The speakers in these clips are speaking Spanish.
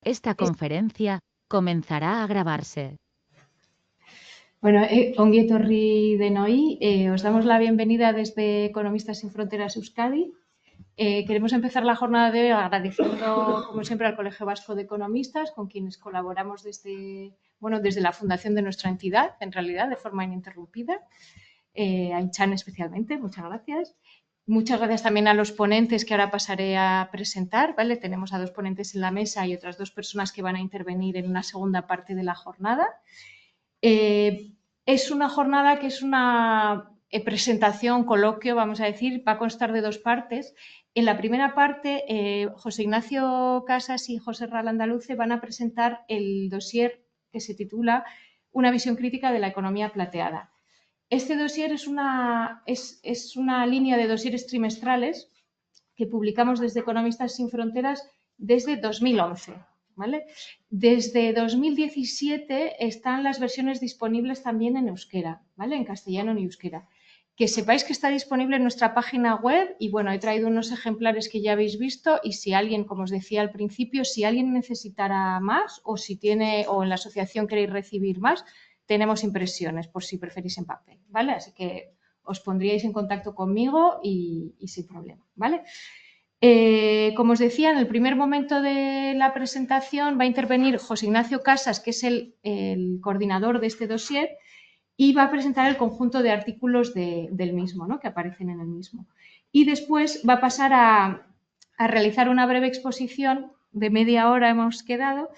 Esta conferencia comenzará a grabarse. Bueno, ongi etorri denoi, os damos la bienvenida desde Economistas sin Fronteras Euskadi. Queremos empezar la jornada de hoy agradeciendo, como siempre, al Colegio Vasco de Economistas, con quienes colaboramos desde la fundación de nuestra entidad, en realidad, de forma ininterrumpida. A Inchan especialmente, muchas gracias. Muchas gracias también a los ponentes que ahora pasaré a presentar, ¿vale? Tenemos a 2 ponentes en la mesa y otras 2 personas que van a intervenir en una segunda parte de la jornada. Es una jornada que es una presentación, coloquio, vamos a decir, va a constar de 2 partes. En la primera parte, José Ignacio Casas y José Ra Landaluce van a presentar el dossier que se titula Una visión crítica de la economía plateada. Este dossier es una línea de dosieres trimestrales que publicamos desde Economistas sin Fronteras desde 2011. ¿Vale? Desde 2017 están las versiones disponibles también en euskera, ¿vale? En castellano y euskera. Que sepáis que está disponible en nuestra página web y bueno, he traído unos ejemplares que ya habéis visto y si alguien, como os decía al principio, si alguien necesitara más o si tiene o en la asociación queréis recibir más, tenemos impresiones por si preferís en papel, ¿vale? Así que os pondríais en contacto conmigo y sin problema, ¿vale? Como os decía, en el primer momento de la presentación va a intervenir José Ignacio Casas, que es el coordinador de este dossier, y va a presentar el conjunto de artículos del mismo, ¿no? Que aparecen en el mismo. Y después va a pasar a realizar una breve exposición de media hora, hemos quedado,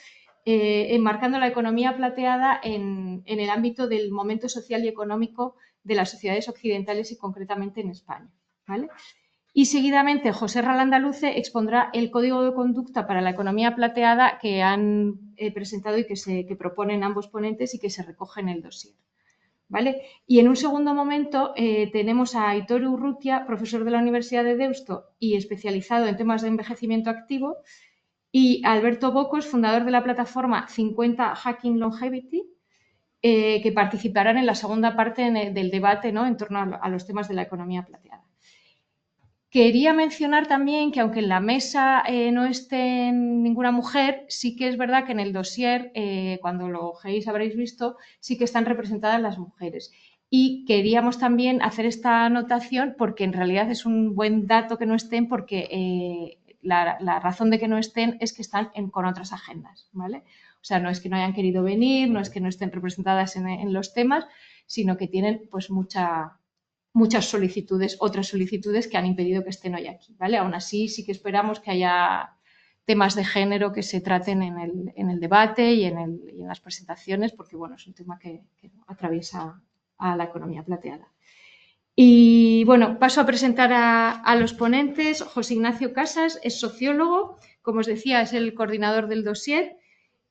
enmarcando la economía plateada en el ámbito del momento social y económico de las sociedades occidentales y concretamente en España, ¿vale? Y seguidamente José Ra Landaluce expondrá el código de conducta para la economía plateada que han presentado y que proponen ambos ponentes y que se recoge en el dossier. ¿Vale? Y en un segundo momento tenemos a Aitor Urrutia, profesor de la Universidad de Deusto y especializado en temas de envejecimiento activo, y a Alberto Bocos, fundador de la plataforma 50 Hacking Longevity, que participarán en la segunda parte del debate, ¿no? En torno a los temas de la economía plateada. Quería mencionar también que aunque en la mesa no esté ninguna mujer, sí que es verdad que en el dossier, cuando lo ojeéis habréis visto, sí que están representadas las mujeres. Y queríamos también hacer esta anotación porque en realidad es un buen dato que no estén porque la razón de que no estén es que están con otras agendas, ¿vale? O sea, no es que no hayan querido venir, no es que no estén representadas en los temas, sino que tienen pues muchas solicitudes, otras solicitudes que han impedido que estén hoy aquí, ¿vale? Aún así, sí que esperamos que haya temas de género que se traten en el debate y en las presentaciones, porque, bueno, es un tema que atraviesa a la economía plateada. Y, bueno, paso a presentar a los ponentes. José Ignacio Casas es sociólogo, como os decía, es el coordinador del dossier,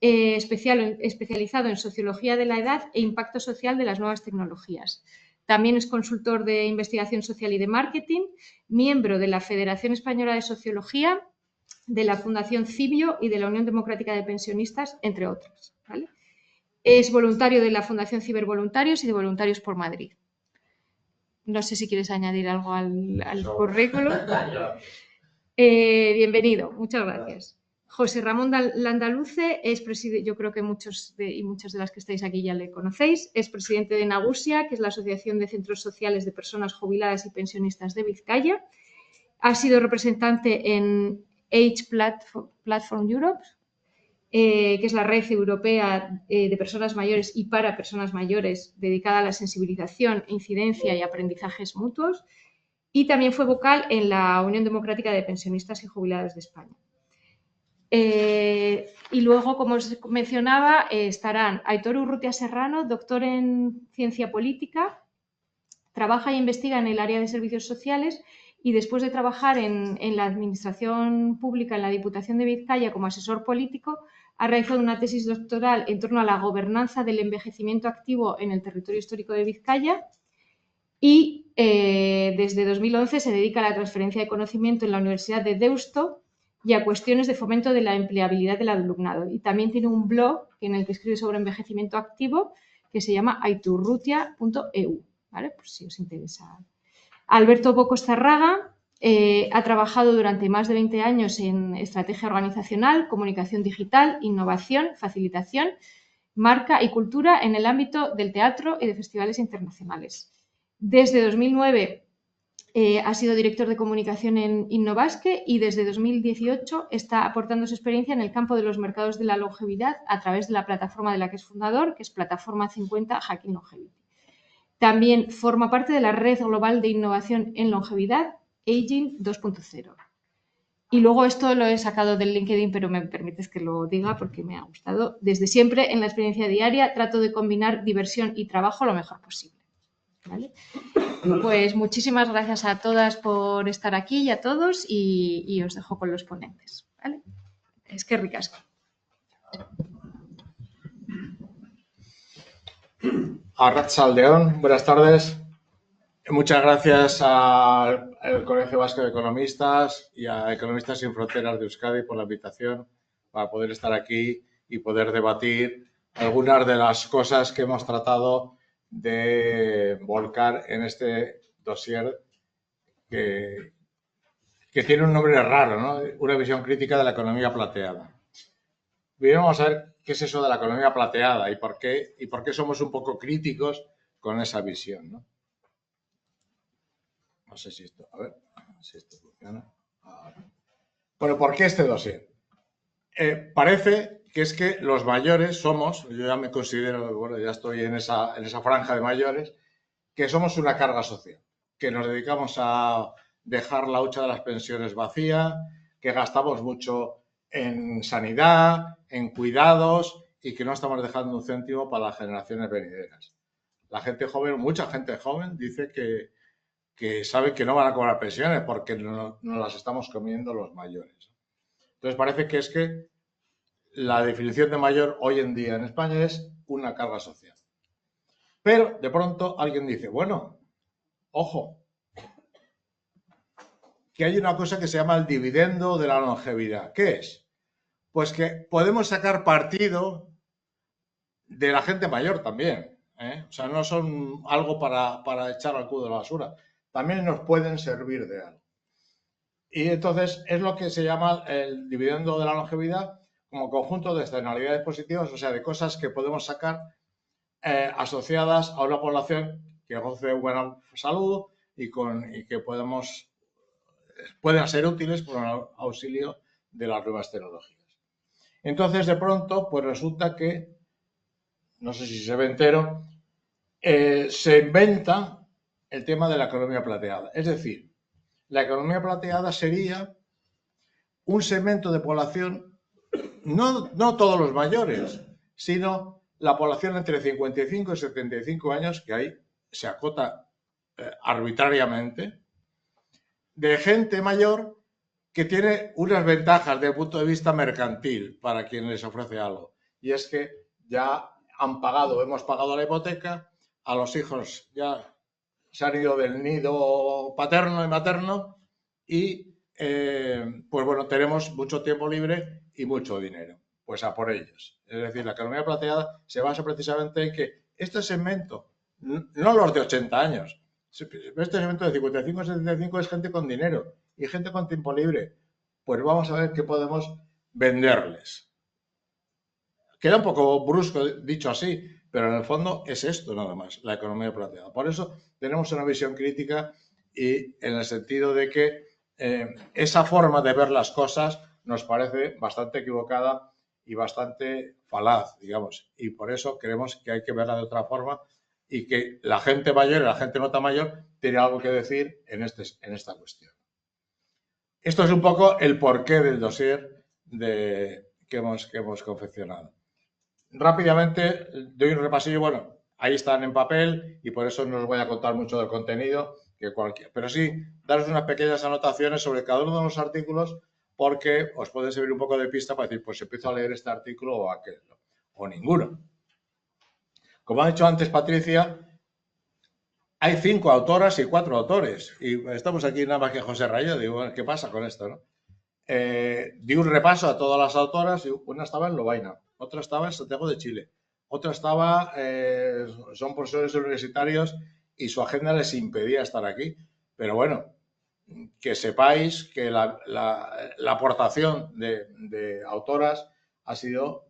especializado en sociología de la edad e impacto social de las nuevas tecnologías. También es consultor de investigación social y de marketing, miembro de la Federación Española de Sociología, de la Fundación Cibio y de la Unión Democrática de Pensionistas, entre otras, ¿vale? Es voluntario de la Fundación Cibervoluntarios y de Voluntarios por Madrid. No sé si quieres añadir algo al currículum. Bienvenido, muchas gracias. José Ramón Landaluce es presidente, yo creo que muchos y muchas de las que estáis aquí ya le conocéis, es presidente de Nagusia, que es la Asociación de Centros Sociales de Personas Jubiladas y Pensionistas de Vizcaya. Ha sido representante en Age Platform Europe, que es la red europea de personas mayores y para personas mayores dedicada a la sensibilización, incidencia y aprendizajes mutuos. Y también fue vocal en la Unión Democrática de Pensionistas y Jubilados de España. Y luego, como os mencionaba, estarán Aitor Urrutia Serrano, doctor en Ciencia Política, trabaja e investiga en el área de servicios sociales y después de trabajar en la Administración Pública en la Diputación de Vizcaya como asesor político, ha realizado una tesis doctoral en torno a la gobernanza del envejecimiento activo en el territorio histórico de Vizcaya y desde 2011 se dedica a la transferencia de conocimiento en la Universidad de Deusto y a cuestiones de fomento de la empleabilidad del alumnado. Y también tiene un blog en el que escribe sobre envejecimiento activo que se llama aiturrutia.eu, ¿vale? Por si os interesa. Alberto Bocos Zarraga Ha trabajado durante más de 20 años en estrategia organizacional, comunicación digital, innovación, facilitación, marca y cultura en el ámbito del teatro y de festivales internacionales. Desde 2009 ha sido director de comunicación en Innovasque y desde 2018 está aportando su experiencia en el campo de los mercados de la longevidad a través de la plataforma de la que es fundador, que es Plataforma 50 Hacking Longevity. También forma parte de la Red Global de Innovación en Longevidad, Aging 2.0. Y luego esto lo he sacado del LinkedIn, pero me permites que lo diga porque me ha gustado. Desde siempre, en la experiencia diaria, trato de combinar diversión y trabajo lo mejor posible. ¿Vale? Pues muchísimas gracias a todas por estar aquí y a todos y os dejo con los ponentes. ¿Vale? Es que ricasco. Arratsaldeon, buenas tardes. Muchas gracias al Colegio Vasco de Economistas y a Economistas Sin Fronteras de Euskadi por la invitación para poder estar aquí y poder debatir algunas de las cosas que hemos tratado de volcar en este dossier que tiene un nombre raro, ¿no? Una visión crítica de la economía plateada. Bien, vamos a ver qué es eso de la economía plateada y por qué somos un poco críticos con esa visión, ¿no? No sé si esto, a ver, si esto funciona. Bueno, ¿por qué este dossier? Parece que es que los mayores somos, yo ya me considero, bueno, ya estoy en esa franja de mayores, que somos una carga social, que nos dedicamos a dejar la hucha de las pensiones vacía, que gastamos mucho en sanidad, en cuidados y que no estamos dejando un céntimo para las generaciones venideras. La gente joven, mucha gente joven, dice que sabe que no van a cobrar pensiones porque no las estamos comiendo los mayores. Entonces parece que es que la definición de mayor hoy en día en España es una carga social. Pero de pronto alguien dice, bueno, ojo, que hay una cosa que se llama el dividendo de la longevidad. ¿Qué es? Pues que podemos sacar partido de la gente mayor también, ¿eh? O sea, no son algo para echar al cubo de la basura. También nos pueden servir de algo. Y entonces es lo que se llama el dividendo de la longevidad como conjunto de externalidades positivas, o sea, de cosas que podemos sacar asociadas a una población que goce de buena salud y que puedan ser útiles por el auxilio de las nuevas tecnologías. Entonces, de pronto, pues resulta que, no sé si se ve entero, se inventa el tema de la economía plateada. Es decir, la economía plateada sería un segmento de población, no todos los mayores, sino la población entre 55 y 75 años, que ahí se acota arbitrariamente, de gente mayor que tiene unas ventajas desde el punto de vista mercantil para quien les ofrece algo. Y es que ya hemos pagado la hipoteca, a los hijos ya se han ido del nido paterno y materno y pues bueno, tenemos mucho tiempo libre y mucho dinero. Pues a por ellos. Es decir, la economía plateada se basa precisamente en que este segmento, no los de 80 años, este segmento de 55 a 75 es gente con dinero y gente con tiempo libre. Pues vamos a ver qué podemos venderles. Queda un poco brusco dicho así, pero en el fondo es esto nada más, la economía plateada. Por eso tenemos una visión crítica y en el sentido de que esa forma de ver las cosas nos parece bastante equivocada y bastante falaz, digamos. Y por eso creemos que hay que verla de otra forma y que la gente mayor y la gente no tan mayor tiene algo que decir en esta cuestión. Esto es un poco el porqué del dossier que hemos confeccionado. Rápidamente doy un repasillo, bueno, ahí están en papel y por eso no os voy a contar mucho del contenido, pero sí daros unas pequeñas anotaciones sobre cada uno de los artículos porque os puede servir un poco de pista para decir, pues empiezo a leer este artículo o aquel, o ninguno. Como ha dicho antes Patricia, hay 5 autoras y 4 autores y estamos aquí nada más que José Rayo, digo, bueno, ¿qué pasa con esto, no? Di un repaso a todas las autoras y una estaba en Lovaina, otra estaba en Santiago de Chile, otra estaba, son profesores universitarios y su agenda les impedía estar aquí, pero bueno, que sepáis que la aportación de autoras ha sido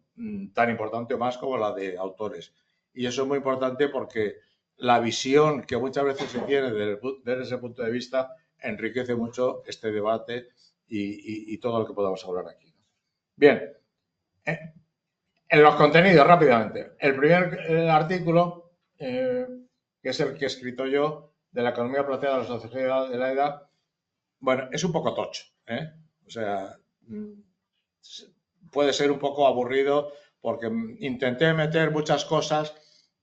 tan importante o más como la de autores. Y eso es muy importante porque la visión que muchas veces se tiene desde ese punto de vista enriquece mucho este debate y todo lo que podamos hablar aquí. Bien, en los contenidos, rápidamente. El primer artículo, que es el que he escrito yo, de la economía plateada de la sociología de la edad, bueno, es un poco tocho, ¿eh? O sea, puede ser un poco aburrido porque intenté meter muchas cosas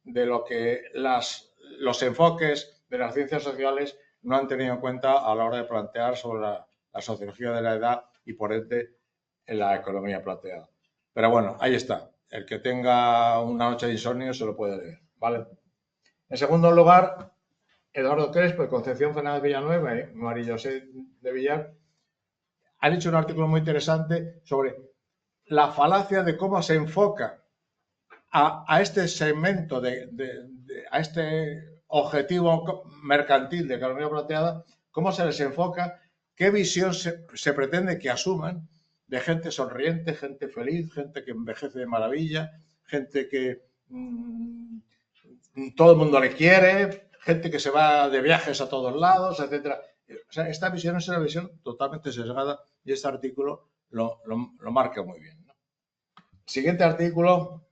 de lo que los enfoques de las ciencias sociales no han tenido en cuenta a la hora de plantear sobre la sociología de la edad y por ende en la economía plateada. Pero bueno, ahí está. El que tenga una noche de insomnio se lo puede leer, ¿vale? En segundo lugar, Eduardo Crespo y Concepción Fernández Villanueva y María José de Villar han hecho un artículo muy interesante sobre la falacia de cómo se enfoca a este segmento, a este objetivo mercantil de economía plateada, cómo se les enfoca, qué visión se pretende que asuman de gente sonriente, gente feliz, gente que envejece de maravilla, gente que todo el mundo le quiere, gente que se va de viajes a todos lados, etc. O sea, esta visión es una visión totalmente sesgada y este artículo lo marca muy bien, ¿no? Siguiente artículo,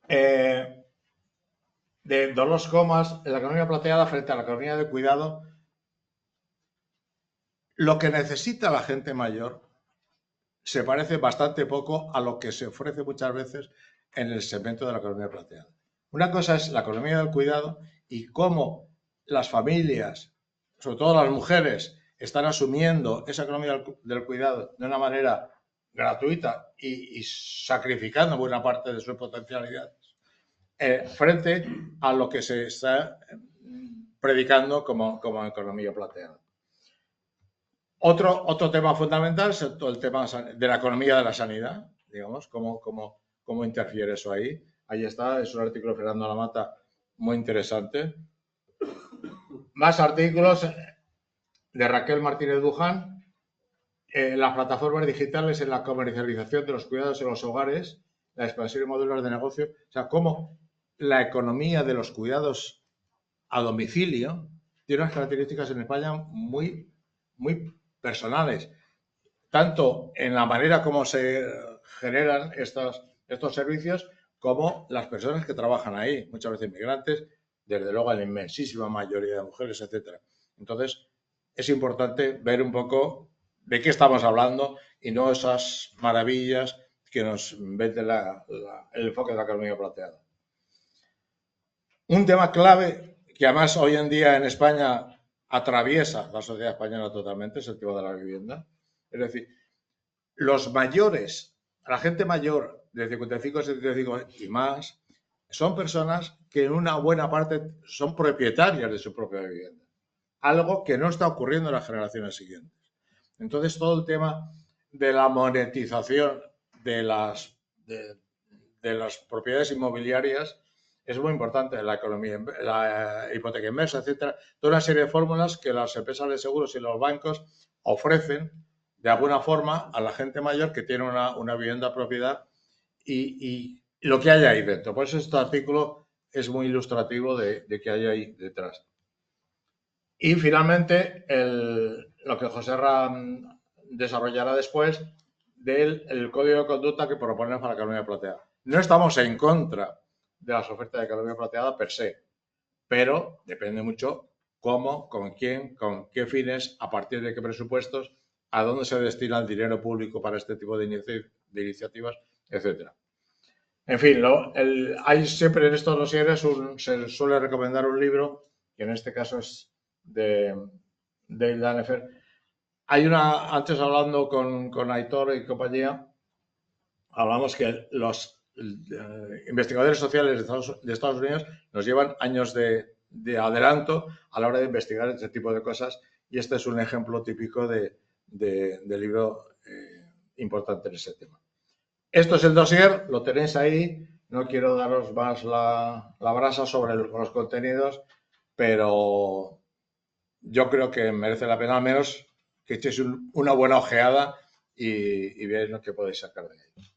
de Dolors Comas, en la economía plateada frente a la economía de cuidado. Lo que necesita la gente mayor se parece bastante poco a lo que se ofrece muchas veces en el segmento de la economía plateada. Una cosa es la economía del cuidado y cómo las familias, sobre todo las mujeres, están asumiendo esa economía del cuidado de una manera gratuita y sacrificando buena parte de sus potencialidades frente a lo que se está predicando como economía plateada. Otro tema fundamental es el tema de la economía de la sanidad, digamos, cómo interfiere eso ahí. Ahí está, es un artículo de Fernando Lamata muy interesante. Más artículos de Raquel Martínez Buján, las plataformas digitales en la comercialización de los cuidados en los hogares, la expansión de modelos de negocio, o sea, cómo la economía de los cuidados a domicilio tiene unas características en España muy, muy personales, tanto en la manera como se generan estos servicios como las personas que trabajan ahí, muchas veces migrantes, desde luego la inmensísima mayoría de mujeres, etc. Entonces, es importante ver un poco de qué estamos hablando y no esas maravillas que nos vende el enfoque de la economía plateada. Un tema clave que además hoy en día en España atraviesa la sociedad española totalmente es el tema de la vivienda. Es decir, los mayores, la gente mayor de 55, 75 y más, son personas que en una buena parte son propietarias de su propia vivienda. Algo que no está ocurriendo en las generaciones siguientes. Entonces, todo el tema de la monetización de las propiedades inmobiliarias es muy importante. La economía, la hipoteca inversa, etcétera. Toda una serie de fórmulas que las empresas de seguros y los bancos ofrecen de alguna forma a la gente mayor que tiene una vivienda propiedad y lo que hay ahí dentro. Por eso este artículo es muy ilustrativo de qué hay ahí detrás. Y finalmente, lo que José Ram desarrollará después del código de conducta que proponemos para la economía plateada. No estamos en contra de las ofertas de economía plateada per se, pero depende mucho cómo, con quién, con qué fines, a partir de qué presupuestos, a dónde se destina el dinero público para este tipo de iniciativas, etcétera. En fin, hay siempre en estos dosieres se suele recomendar un libro, que en este caso es de Dale Danefer. Hay antes hablando con Aitor y compañía, hablamos que los investigadores sociales de Estados Unidos nos llevan años de adelanto a la hora de investigar este tipo de cosas y este es un ejemplo típico de libro importante en ese tema. Esto es el dossier, lo tenéis ahí, no quiero daros más la brasa sobre los contenidos, pero yo creo que merece la pena al menos que echéis una buena ojeada y veáis lo que podéis sacar de ahí.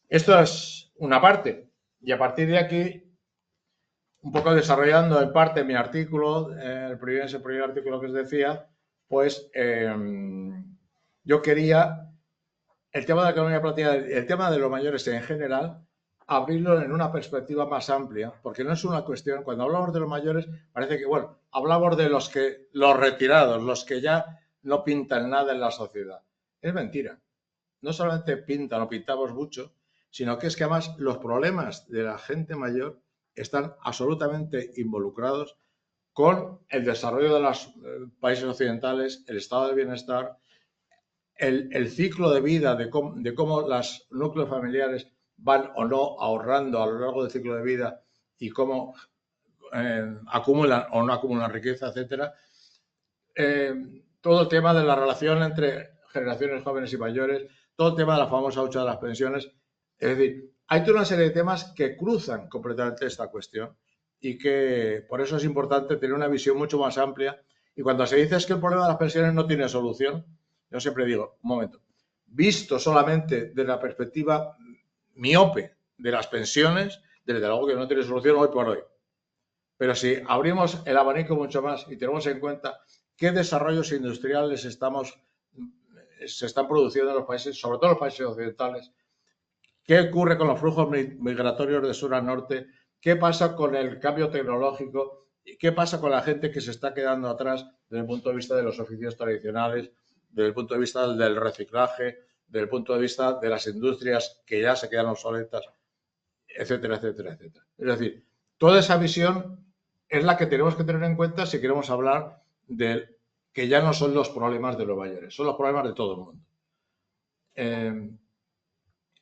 Esto es una parte. Y a partir de aquí, un poco desarrollando en parte mi artículo, ese primer artículo que os decía, pues yo quería el tema de la economía productiva, el tema de los mayores en general, abrirlo en una perspectiva más amplia, porque no es una cuestión, cuando hablamos de los mayores, parece que, bueno, hablamos de los retirados, los que ya no pintan nada en la sociedad. Es mentira. No solamente pintan o pintamos mucho, sino que es que además los problemas de la gente mayor están absolutamente involucrados con el desarrollo de los países occidentales, el estado de bienestar, el ciclo de vida de cómo los núcleos familiares van o no ahorrando a lo largo del ciclo de vida y cómo acumulan o no acumulan riqueza, etcétera. Todo el tema de la relación entre generaciones jóvenes y mayores, todo el tema de la famosa hucha de las pensiones. Es decir, hay toda una serie de temas que cruzan completamente esta cuestión y que por eso es importante tener una visión mucho más amplia. Y cuando se dice es que el problema de las pensiones no tiene solución, yo siempre digo, un momento, visto solamente desde la perspectiva miope de las pensiones, desde luego que no tiene solución hoy por hoy. Pero si abrimos el abanico mucho más y tenemos en cuenta qué desarrollos industriales se están produciendo en los países, sobre todo en los países occidentales, qué ocurre con los flujos migratorios de sur a norte, qué pasa con el cambio tecnológico, qué pasa con la gente que se está quedando atrás desde el punto de vista de los oficios tradicionales, desde el punto de vista del reciclaje, desde el punto de vista de las industrias que ya se quedan obsoletas, etcétera, etcétera, etcétera. Es decir, toda esa visión es la que tenemos que tener en cuenta si queremos hablar de que ya no son los problemas de los mayores, son los problemas de todo el mundo.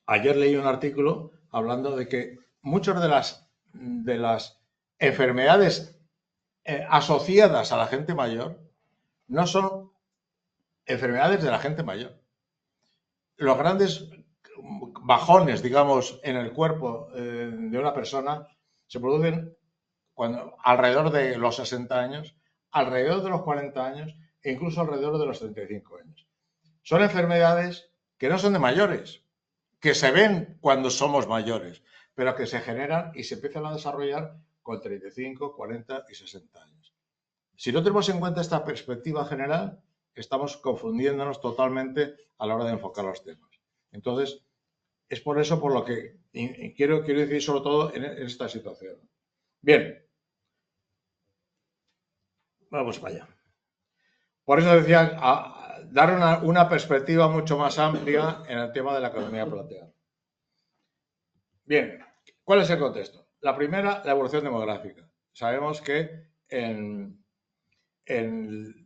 Ayer leí un artículo hablando de que muchas de las enfermedades asociadas a la gente mayor no son enfermedades de la gente mayor. Los grandes bajones, digamos, en el cuerpo de una persona se producen alrededor de los 60 años, alrededor de los 40 años e incluso alrededor de los 35 años. Son enfermedades que no son de mayores, que se ven cuando somos mayores, pero que se generan y se empiezan a desarrollar con 35, 40 y 60 años. Si no tenemos en cuenta esta perspectiva general, estamos confundiéndonos totalmente a la hora de enfocar los temas. Entonces, es por eso por lo que quiero decir sobre todo en esta situación. Bien, vamos para allá. Por eso decía, dar una perspectiva mucho más amplia en el tema de la economía planteada. Bien, ¿cuál es el contexto? La primera, la evolución demográfica. Sabemos que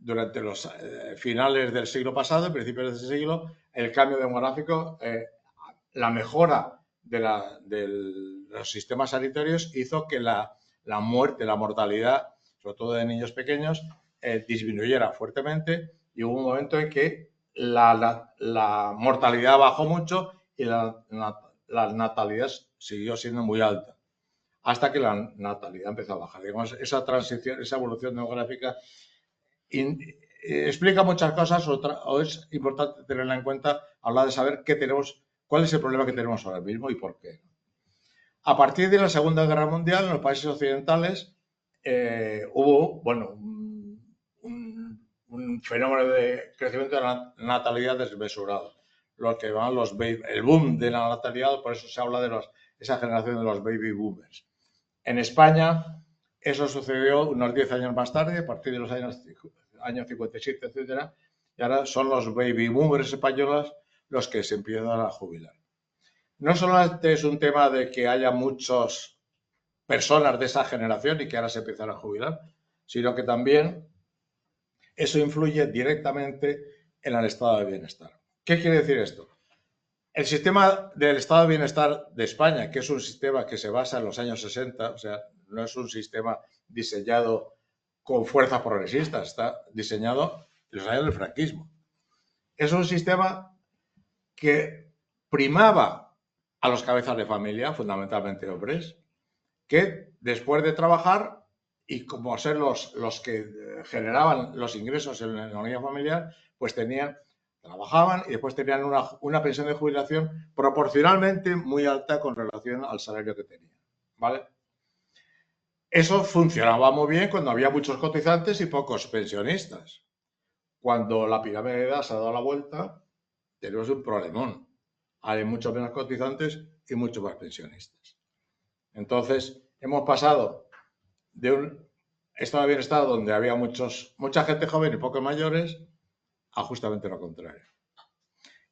durante los finales del siglo pasado y principios de ese siglo, el cambio demográfico, la mejora de los sistemas sanitarios hizo que la muerte, la mortalidad, sobre todo de niños pequeños, disminuyera fuertemente y hubo un momento en que la mortalidad bajó mucho y la natalidad siguió siendo muy alta, hasta que la natalidad empezó a bajar. Digamos, esa transición, esa evolución demográfica explica muchas cosas, o es importante tenerla en cuenta a la hora de saber cuál es el problema que tenemos ahora mismo y por qué. A partir de la Segunda Guerra Mundial, en los países occidentales, hubo, bueno, un fenómeno de crecimiento de la natalidad desmesurado. Lo que llaman el boom de la natalidad, por eso se habla de esa generación de los baby boomers. En España, eso sucedió unos 10 años más tarde, a partir de los años 57, etcétera, y ahora son los baby boomers españoles los que se empiezan a jubilar. No solamente es un tema de que haya muchas personas de esa generación y que ahora se empiezan a jubilar, sino que también eso influye directamente en el estado de bienestar. ¿Qué quiere decir esto? El sistema del estado de bienestar de España, que es un sistema que se basa en los años 60, o sea, no es un sistema diseñado con fuerzas progresistas, está diseñado en los años del franquismo. Es un sistema que primaba a los cabezas de familia, fundamentalmente hombres, que después de trabajar y como ser los que generaban los ingresos en la unidad familiar, pues trabajaban y después tenían una pensión de jubilación proporcionalmente muy alta con relación al salario que tenían, ¿vale? Eso funcionaba muy bien cuando había muchos cotizantes y pocos pensionistas. Cuando la pirámide de edad se ha dado la vuelta, tenemos un problemón. Hay muchos menos cotizantes y muchos más pensionistas. Entonces, hemos pasado de un estado de bienestar donde había mucha gente joven y pocos mayores a justamente lo contrario.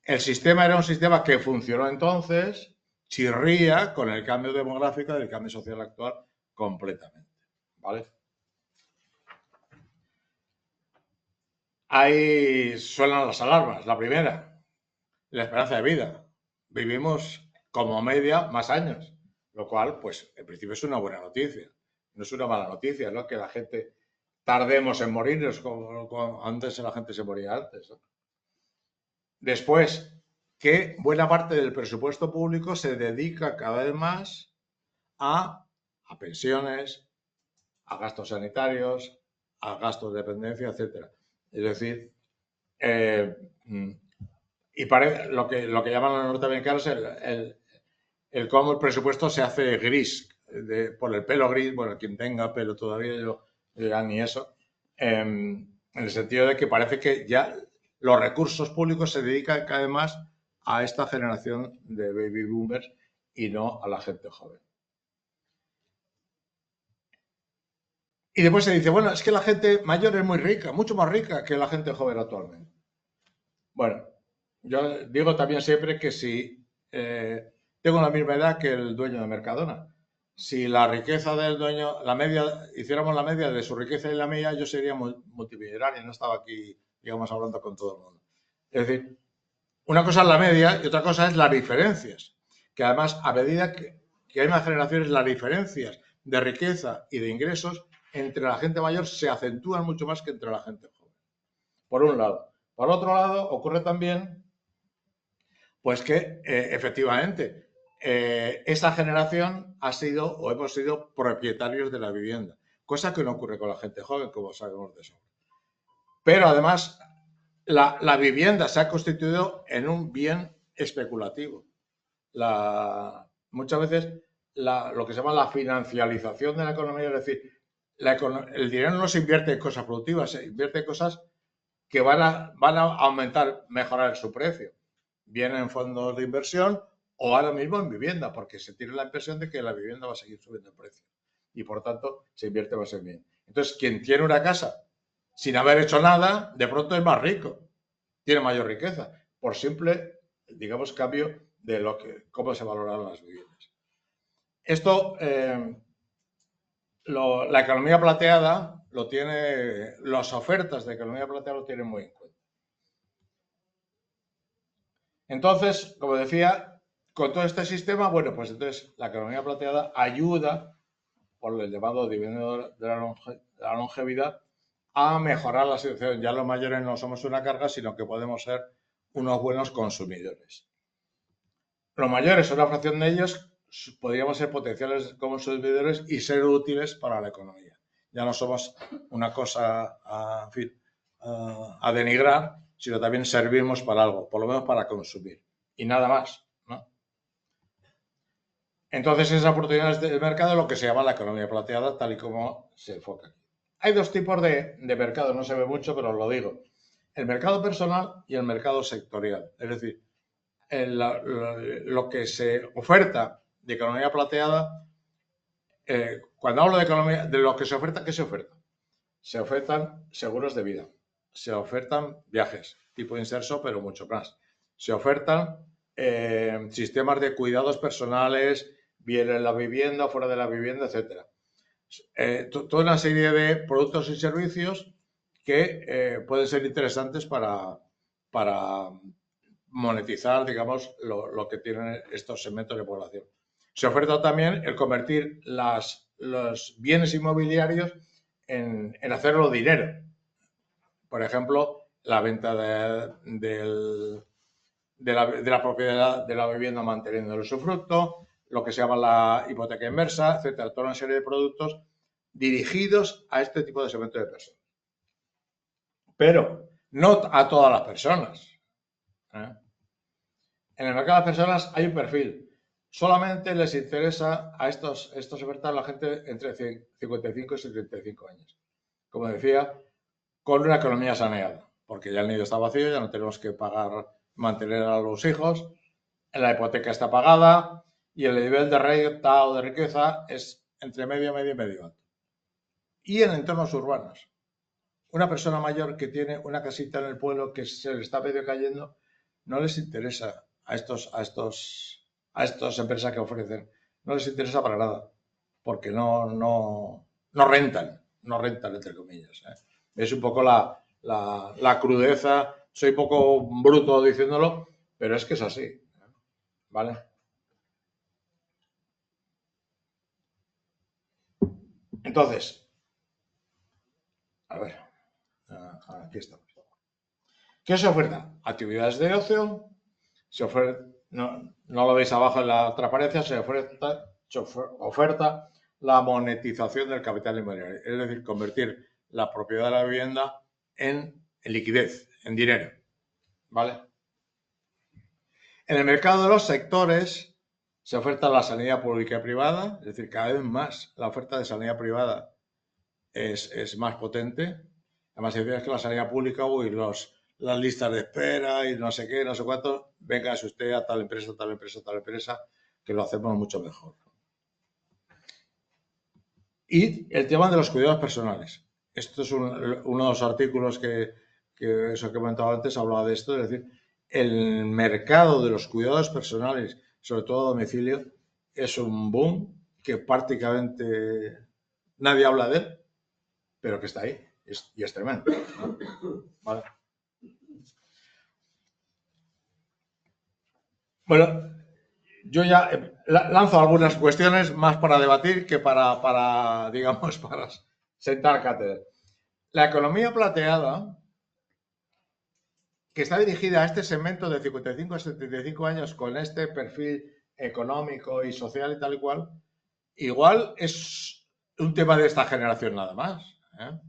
El sistema era un sistema que funcionó entonces, chirría con el cambio demográfico y el cambio social actual completamente, ¿vale? Ahí suenan las alarmas. La primera, la esperanza de vida. Vivimos como media más años, lo cual, pues, en principio es una buena noticia. No es una mala noticia, ¿no? Que la gente tardemos en morirnos como antes la gente se moría antes, ¿no? Después, que buena parte del presupuesto público se dedica cada vez más a pensiones, a gastos sanitarios, a gastos de dependencia, etcétera. Es decir, y parece lo que llaman los norteamericanos el cómo el presupuesto se hace gris, por el pelo gris, bueno, quien tenga pelo todavía, yo ya ni eso, en el sentido de que parece que ya los recursos públicos se dedican cada vez más a esta generación de baby boomers y no a la gente joven. Y después se dice, bueno, es que la gente mayor es muy rica, mucho más rica que la gente joven actualmente. Bueno, yo digo también siempre que si tengo la misma edad que el dueño de Mercadona, si la riqueza del dueño, hiciéramos la media de su riqueza y la mía, yo sería multimillonario, no estaba aquí, digamos, hablando con todo el mundo. Es decir, una cosa es la media y otra cosa es las diferencias, que además a medida que hay más generaciones, las diferencias de riqueza y de ingresos entre la gente mayor se acentúan mucho más que entre la gente joven. Por un lado. Por otro lado, ocurre también pues que efectivamente esa generación ha sido o hemos sido propietarios de la vivienda, cosa que no ocurre con la gente joven, como sabemos de sobra. Pero además, la vivienda se ha constituido en un bien especulativo. Muchas veces lo que se llama la financialización de la economía, es decir, el dinero no se invierte en cosas productivas, se invierte en cosas que van a aumentar, mejorar su precio, bien en fondos de inversión o ahora mismo en vivienda, porque se tiene la impresión de que la vivienda va a seguir subiendo el precio y por tanto se invierte más en bien. Entonces, quien tiene una casa sin haber hecho nada, de pronto es más rico, tiene mayor riqueza, por simple, digamos, cambio de cómo se valoran las viviendas. Esto, la economía plateada las ofertas de economía plateada lo tienen muy en cuenta. Entonces, como decía, con todo este sistema, bueno, pues entonces la economía plateada ayuda, por el llamado dividendo de la longevidad, a mejorar la situación. Ya los mayores no somos una carga, sino que podemos ser unos buenos consumidores. Los mayores, una fracción de ellos, podríamos ser potenciales consumidores y ser útiles para la economía. Ya no somos una cosa, a denigrar, sino también servimos para algo, por lo menos para consumir. Y nada más, ¿no? Entonces, esas oportunidades del mercado es lo que se llama la economía plateada, tal y como se enfoca aquí. Hay dos tipos de mercado, no se ve mucho, pero os lo digo. El mercado personal y el mercado sectorial. Es decir, lo que se oferta de economía plateada, cuando hablo de lo que se oferta, ¿qué se oferta? Se ofertan seguros de vida, se ofertan viajes, tipo inserso, pero mucho más. Se ofertan sistemas de cuidados personales, bien en la vivienda, fuera de la vivienda, etc. Toda una serie de productos y servicios que pueden ser interesantes para monetizar, digamos, lo que tienen estos segmentos de población. Se oferta también el convertir los bienes inmobiliarios en hacerlo dinero. Por ejemplo, la venta de la propiedad de la vivienda manteniendo el usufructo, lo que se llama la hipoteca inversa, etcétera. Toda una serie de productos dirigidos a este tipo de segmento de personas. Pero no a todas las personas. En el mercado de personas hay un perfil. Solamente les interesa a estos ofertas a la gente entre 55 y 75 años. Como decía, con una economía saneada, porque ya el nido está vacío, ya no tenemos que mantener a los hijos, la hipoteca está pagada y el nivel de renta o de riqueza es entre medio alto. Y en entornos urbanos. Una persona mayor que tiene una casita en el pueblo que se le está medio cayendo, no les interesa a estas empresas que ofrecen, no les interesa para nada, porque no rentan, entre comillas. Es un poco la crudeza, soy poco bruto diciéndolo, pero es que es así, ¿vale? Entonces, a ver, aquí estamos. ¿Qué se oferta? Actividades de ocio, no lo veis abajo en la transparencia, se oferta la monetización del capital inmobiliario, es decir, convertir la propiedad de la vivienda en liquidez, en dinero, ¿vale? En el mercado de los sectores se oferta la sanidad pública y privada, es decir, cada vez más la oferta de sanidad privada es más potente. Además, si decías que la sanidad pública, las listas de espera y no sé qué, no sé cuánto, venga usted a tal empresa, que lo hacemos mucho mejor. Y el tema de los cuidados personales. Esto es uno de los artículos que he comentado antes, hablaba de esto, es decir, el mercado de los cuidados personales, sobre todo a domicilio, es un boom que prácticamente nadie habla de él, pero que está ahí y es tremendo, ¿no? ¿Vale? Bueno, yo ya lanzo algunas cuestiones más para debatir que para digamos, para sentar cátedra. La economía plateada, que está dirigida a este segmento de 55 a 75 años con este perfil económico y social y tal y cual, igual es un tema de esta generación nada más, ¿eh?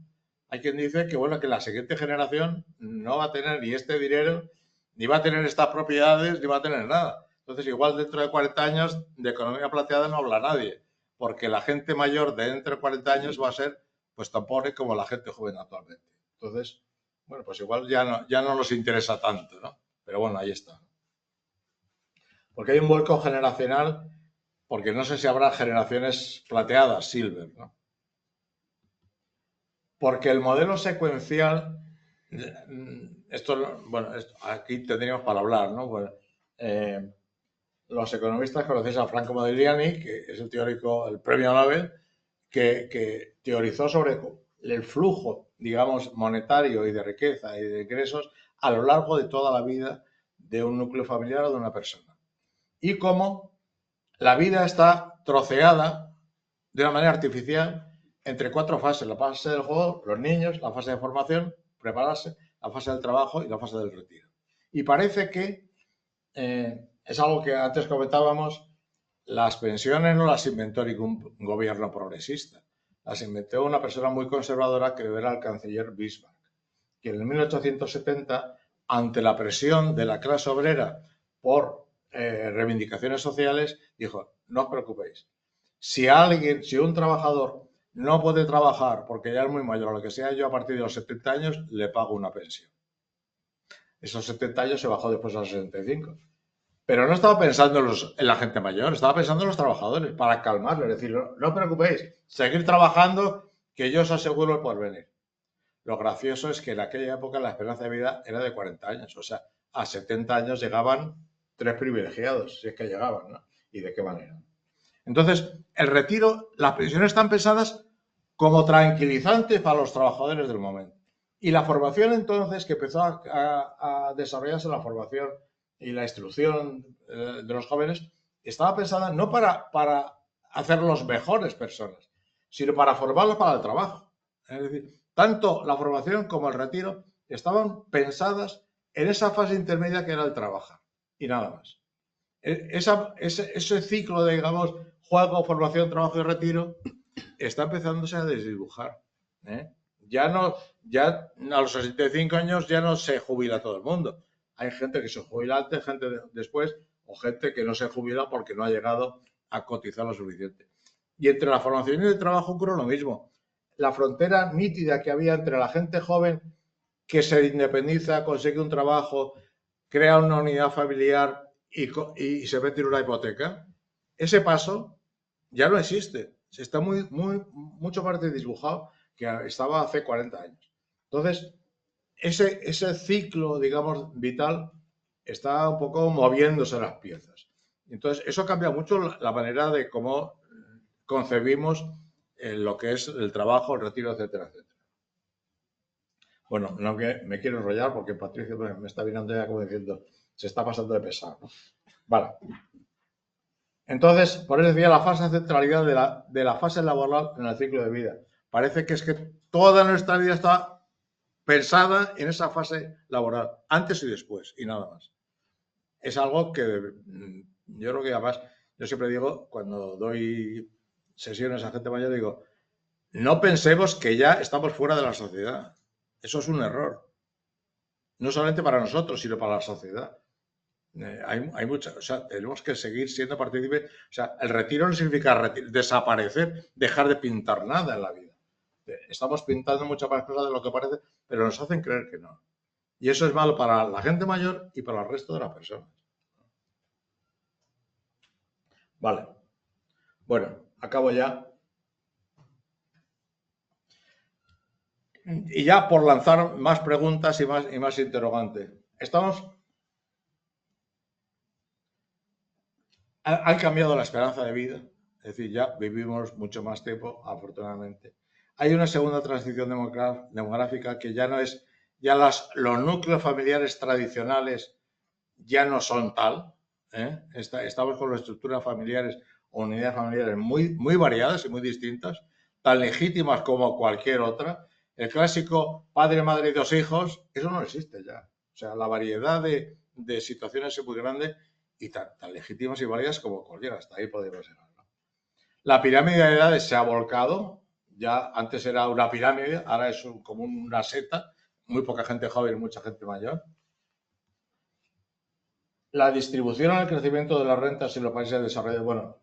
Hay quien dice que, bueno, que la siguiente generación no va a tener ni este dinero, ni va a tener estas propiedades, ni va a tener nada. Entonces, igual dentro de 40 años de economía plateada no habla nadie, porque la gente mayor de entre 40 años va a ser pues tan pobre como la gente joven actualmente. Entonces, bueno, pues igual ya no nos interesa tanto, ¿no? Pero bueno, ahí está. Porque hay un vuelco generacional, porque no sé si habrá generaciones plateadas, silver, ¿no? Porque el modelo secuencial, aquí tendríamos para hablar, ¿no? Bueno, los economistas conocéis a Franco Modigliani, que es el teórico, el premio Nobel, que teorizó sobre el flujo, digamos, monetario y de riqueza y de ingresos a lo largo de toda la vida de un núcleo familiar o de una persona. Y cómo la vida está troceada de una manera artificial entre 4 fases: la fase del juego, los niños, la fase de formación, prepararse, la fase del trabajo y la fase del retiro. Y parece que es algo que antes comentábamos, las pensiones no las inventó ningún gobierno progresista, las inventó una persona muy conservadora que era el canciller Bismarck, que en 1870, ante la presión de la clase obrera por reivindicaciones sociales, dijo: no os preocupéis, si un trabajador no puede trabajar porque ya es muy mayor o lo que sea, yo a partir de los 70 años le pago una pensión. Esos 70 años se bajó después a los 65. Pero no estaba pensando en la gente mayor, estaba pensando en los trabajadores, para calmarlos, es decir, no os preocupéis, seguir trabajando, que yo os aseguro el porvenir. Lo gracioso es que en aquella época la esperanza de vida era de 40 años, o sea, a 70 años llegaban 3 privilegiados, si es que llegaban, ¿no? ¿Y de qué manera? Entonces, el retiro, las pensiones están pensadas como tranquilizantes para los trabajadores del momento. Y la formación, entonces, que empezó a desarrollarse la formación y la instrucción de los jóvenes, estaba pensada no para hacerlos mejores personas, sino para formarlos para el trabajo. Es decir, tanto la formación como el retiro estaban pensadas en esa fase intermedia que era el trabajar y nada más. Ese ciclo de, digamos, juego, formación, trabajo y retiro está empezándose a desdibujar. Ya a los 65 años ya no se jubila todo el mundo. Hay gente que se jubila antes, gente después, o gente que no se jubila porque no ha llegado a cotizar lo suficiente. Y entre la formación y el trabajo ocurre lo mismo. La frontera nítida que había entre la gente joven que se independiza, consigue un trabajo, crea una unidad familiar y se mete en una hipoteca, ese paso ya no existe. Se está mucho más desdibujado que estaba hace 40 años. Entonces, ese ciclo, digamos, vital está un poco moviéndose las piezas. Entonces, eso cambia mucho la manera de cómo concebimos lo que es el trabajo, el retiro, etcétera, etcétera. Bueno, no que me quiero enrollar porque Patricio me está mirando ya como diciendo, se está pasando de pesado, ¿no? Vale. Entonces, por eso decía la falsa centralidad de la fase laboral en el ciclo de vida. Parece que es que toda nuestra vida está pensada en esa fase laboral, antes y después, y nada más. Es algo que yo creo que además, yo siempre digo, cuando doy sesiones a gente mayor, digo, no pensemos que ya estamos fuera de la sociedad. Eso es un error. No solamente para nosotros, sino para la sociedad. Hay muchas, o sea, tenemos que seguir siendo partícipes. O sea, el retiro no significa desaparecer, dejar de pintar nada en la vida. Estamos pintando muchas más cosas de lo que parece, pero nos hacen creer que no. Y eso es malo para la gente mayor y para el resto de las personas. Vale. Bueno, acabo ya. Y ya por lanzar más preguntas y más interrogantes. Han cambiado la esperanza de vida, es decir, ya vivimos mucho más tiempo, afortunadamente. Hay una segunda transición demográfica que ya no es, ya los núcleos familiares tradicionales ya no son tal. Estamos con las estructuras familiares o unidades familiares muy variadas y muy distintas, tan legítimas como cualquier otra. El clásico padre, madre y 2 hijos, eso no existe ya. O sea, la variedad de situaciones es muy grande y tan legítimas y válidas como cualquiera. Hasta ahí podemos llegar, ¿no? La pirámide de edades se ha volcado. Ya antes era una pirámide, ahora es como una seta. Muy poca gente joven y mucha gente mayor. La distribución en el crecimiento de las rentas en los países desarrollados, bueno,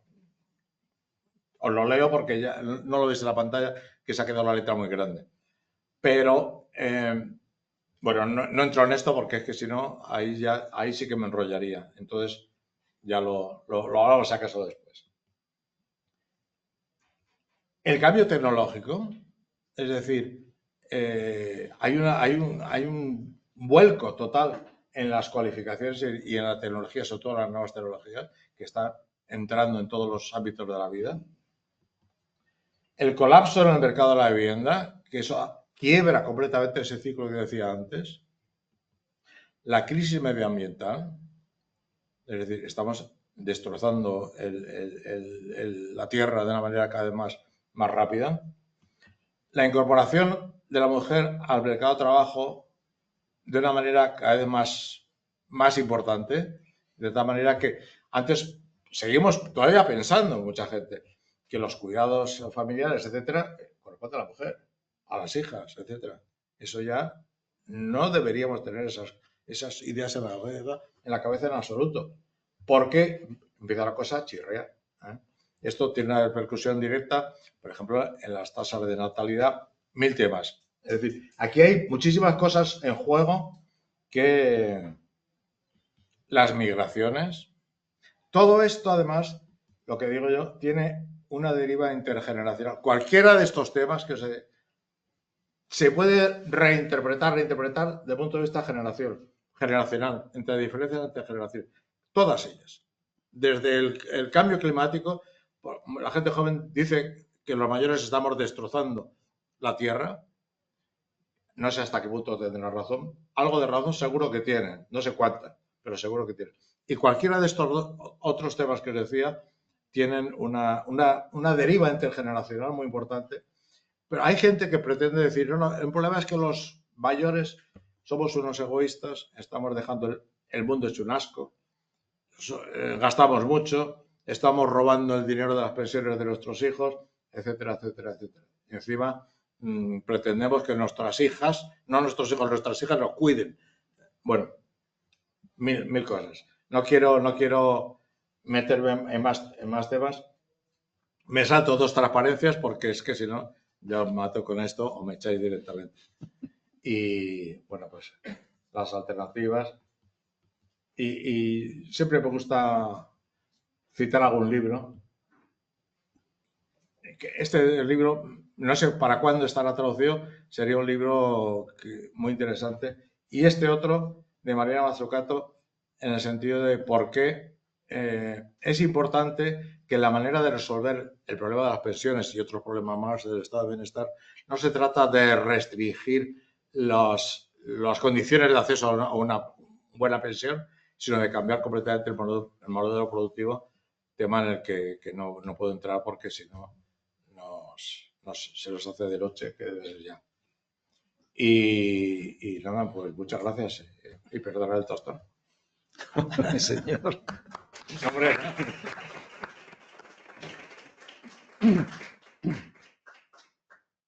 os lo leo porque ya no lo veis en la pantalla, que se ha quedado la letra muy grande. Pero, bueno, no entro en esto porque es que si no, ahí sí que me enrollaría. Entonces, ya lo hablamos acaso después. El cambio tecnológico, es decir, hay un vuelco total en las cualificaciones y en la tecnología, sobre todo en las nuevas tecnologías, que están entrando en todos los ámbitos de la vida. El colapso en el mercado de la vivienda, que eso quiebra completamente ese ciclo que decía antes. La crisis medioambiental, es decir, estamos destrozando la tierra de una manera cada vez más rápida. La incorporación de la mujer al mercado de trabajo de una manera cada vez más importante, de tal manera que antes seguimos todavía pensando, mucha gente, que los cuidados familiares, etcétera, corresponde a la mujer, a las hijas, etcétera. Eso ya no deberíamos tener esas ideas en la cabeza en absoluto, porque empieza la cosa a chirrear. Esto tiene una repercusión directa, por ejemplo, en las tasas de natalidad, 1000 temas. Es decir, aquí hay muchísimas cosas en juego que las migraciones. Todo esto, además, lo que digo yo, tiene una deriva intergeneracional. Cualquiera de estos temas que se puede reinterpretar desde el punto de vista generacional, entre diferencias entre generaciones. Todas ellas. Desde el cambio climático, la gente joven dice que los mayores estamos destrozando la tierra. No sé hasta qué punto tendrán razón. Algo de razón seguro que tienen. No sé cuánta, pero seguro que tienen. Y cualquiera de estos otros temas que os decía tienen una deriva intergeneracional muy importante. Pero hay gente que pretende decir, no, el problema es que los mayores somos unos egoístas, estamos dejando el mundo hecho un asco, gastamos mucho, estamos robando el dinero de las pensiones de nuestros hijos, etcétera, etcétera, etcétera. Y encima pretendemos que nuestras hijas, no nuestros hijos, nuestras hijas nos cuiden. Bueno, mil cosas. No quiero meterme en más temas. Me salto 2 transparencias porque es que si no, ya os mato con esto o me echáis directamente. Y bueno, pues las alternativas. Y siempre me gusta citar algún libro. Este libro, no sé para cuándo estará traducido, sería un libro muy interesante. Y este otro, de Mariana Mazzucato, en el sentido de por qué es importante que la manera de resolver el problema de las pensiones y otros problemas más del estado de bienestar no se trata de restringir las condiciones de acceso a una buena pensión, sino de cambiar completamente el modelo productivo, tema en el que no puedo entrar porque si no se los hace de noche, que desde ya. Y nada, pues muchas gracias y perdona el tostón. Señor. Hombre.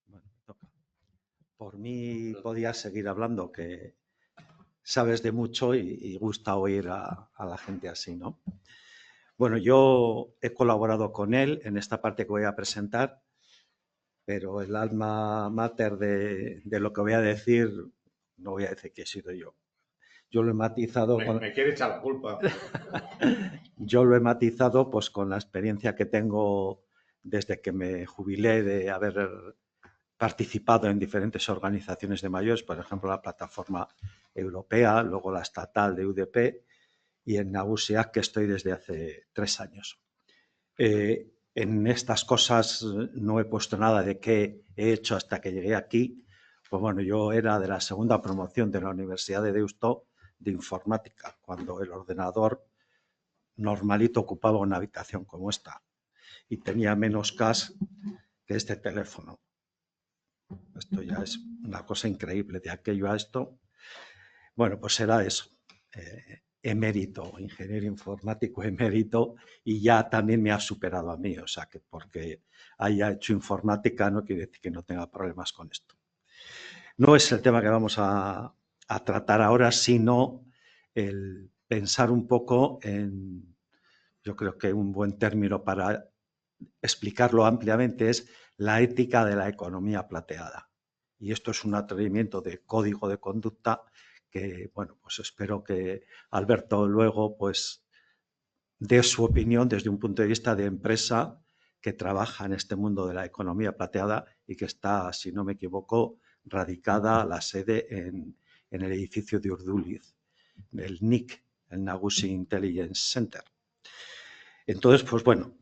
Bueno, toca. Por mí podías seguir hablando, que sabes de mucho y gusta oír a la gente así, ¿no? Bueno, yo he colaborado con él en esta parte que voy a presentar, pero el alma mater de lo que voy a decir, no voy a decir que he sido yo. Yo lo he matizado me quiere echar la culpa. Yo lo he matizado pues con la experiencia que tengo desde que me jubilé de haber participado en diferentes organizaciones de mayores, por ejemplo la plataforma europea, luego la estatal de UDP y en Nagusiak, que estoy desde hace 3 años. En estas cosas no he puesto nada de qué he hecho hasta que llegué aquí. Pues bueno, yo era de la segunda promoción de la Universidad de Deusto de informática, cuando el ordenador normalito ocupaba una habitación como esta y tenía menos cash que este teléfono. Esto ya es una cosa increíble, de aquello a esto. Bueno, pues era eso, emérito, ingeniero informático emérito, y ya también me ha superado a mí, o sea, que porque haya hecho informática no quiere decir que no tenga problemas con esto. No es el tema que vamos a tratar ahora, sino el pensar un poco en, yo creo que un buen término para explicarlo ampliamente es la ética de la economía plateada. Y esto es un atrevimiento de código de conducta que, bueno, pues espero que Alberto luego pues dé su opinión desde un punto de vista de empresa que trabaja en este mundo de la economía plateada y que está, si no me equivoco, radicada la sede en el edificio de Urduliz, el NIC, el Nagusi Intelligence Center. Entonces, pues bueno,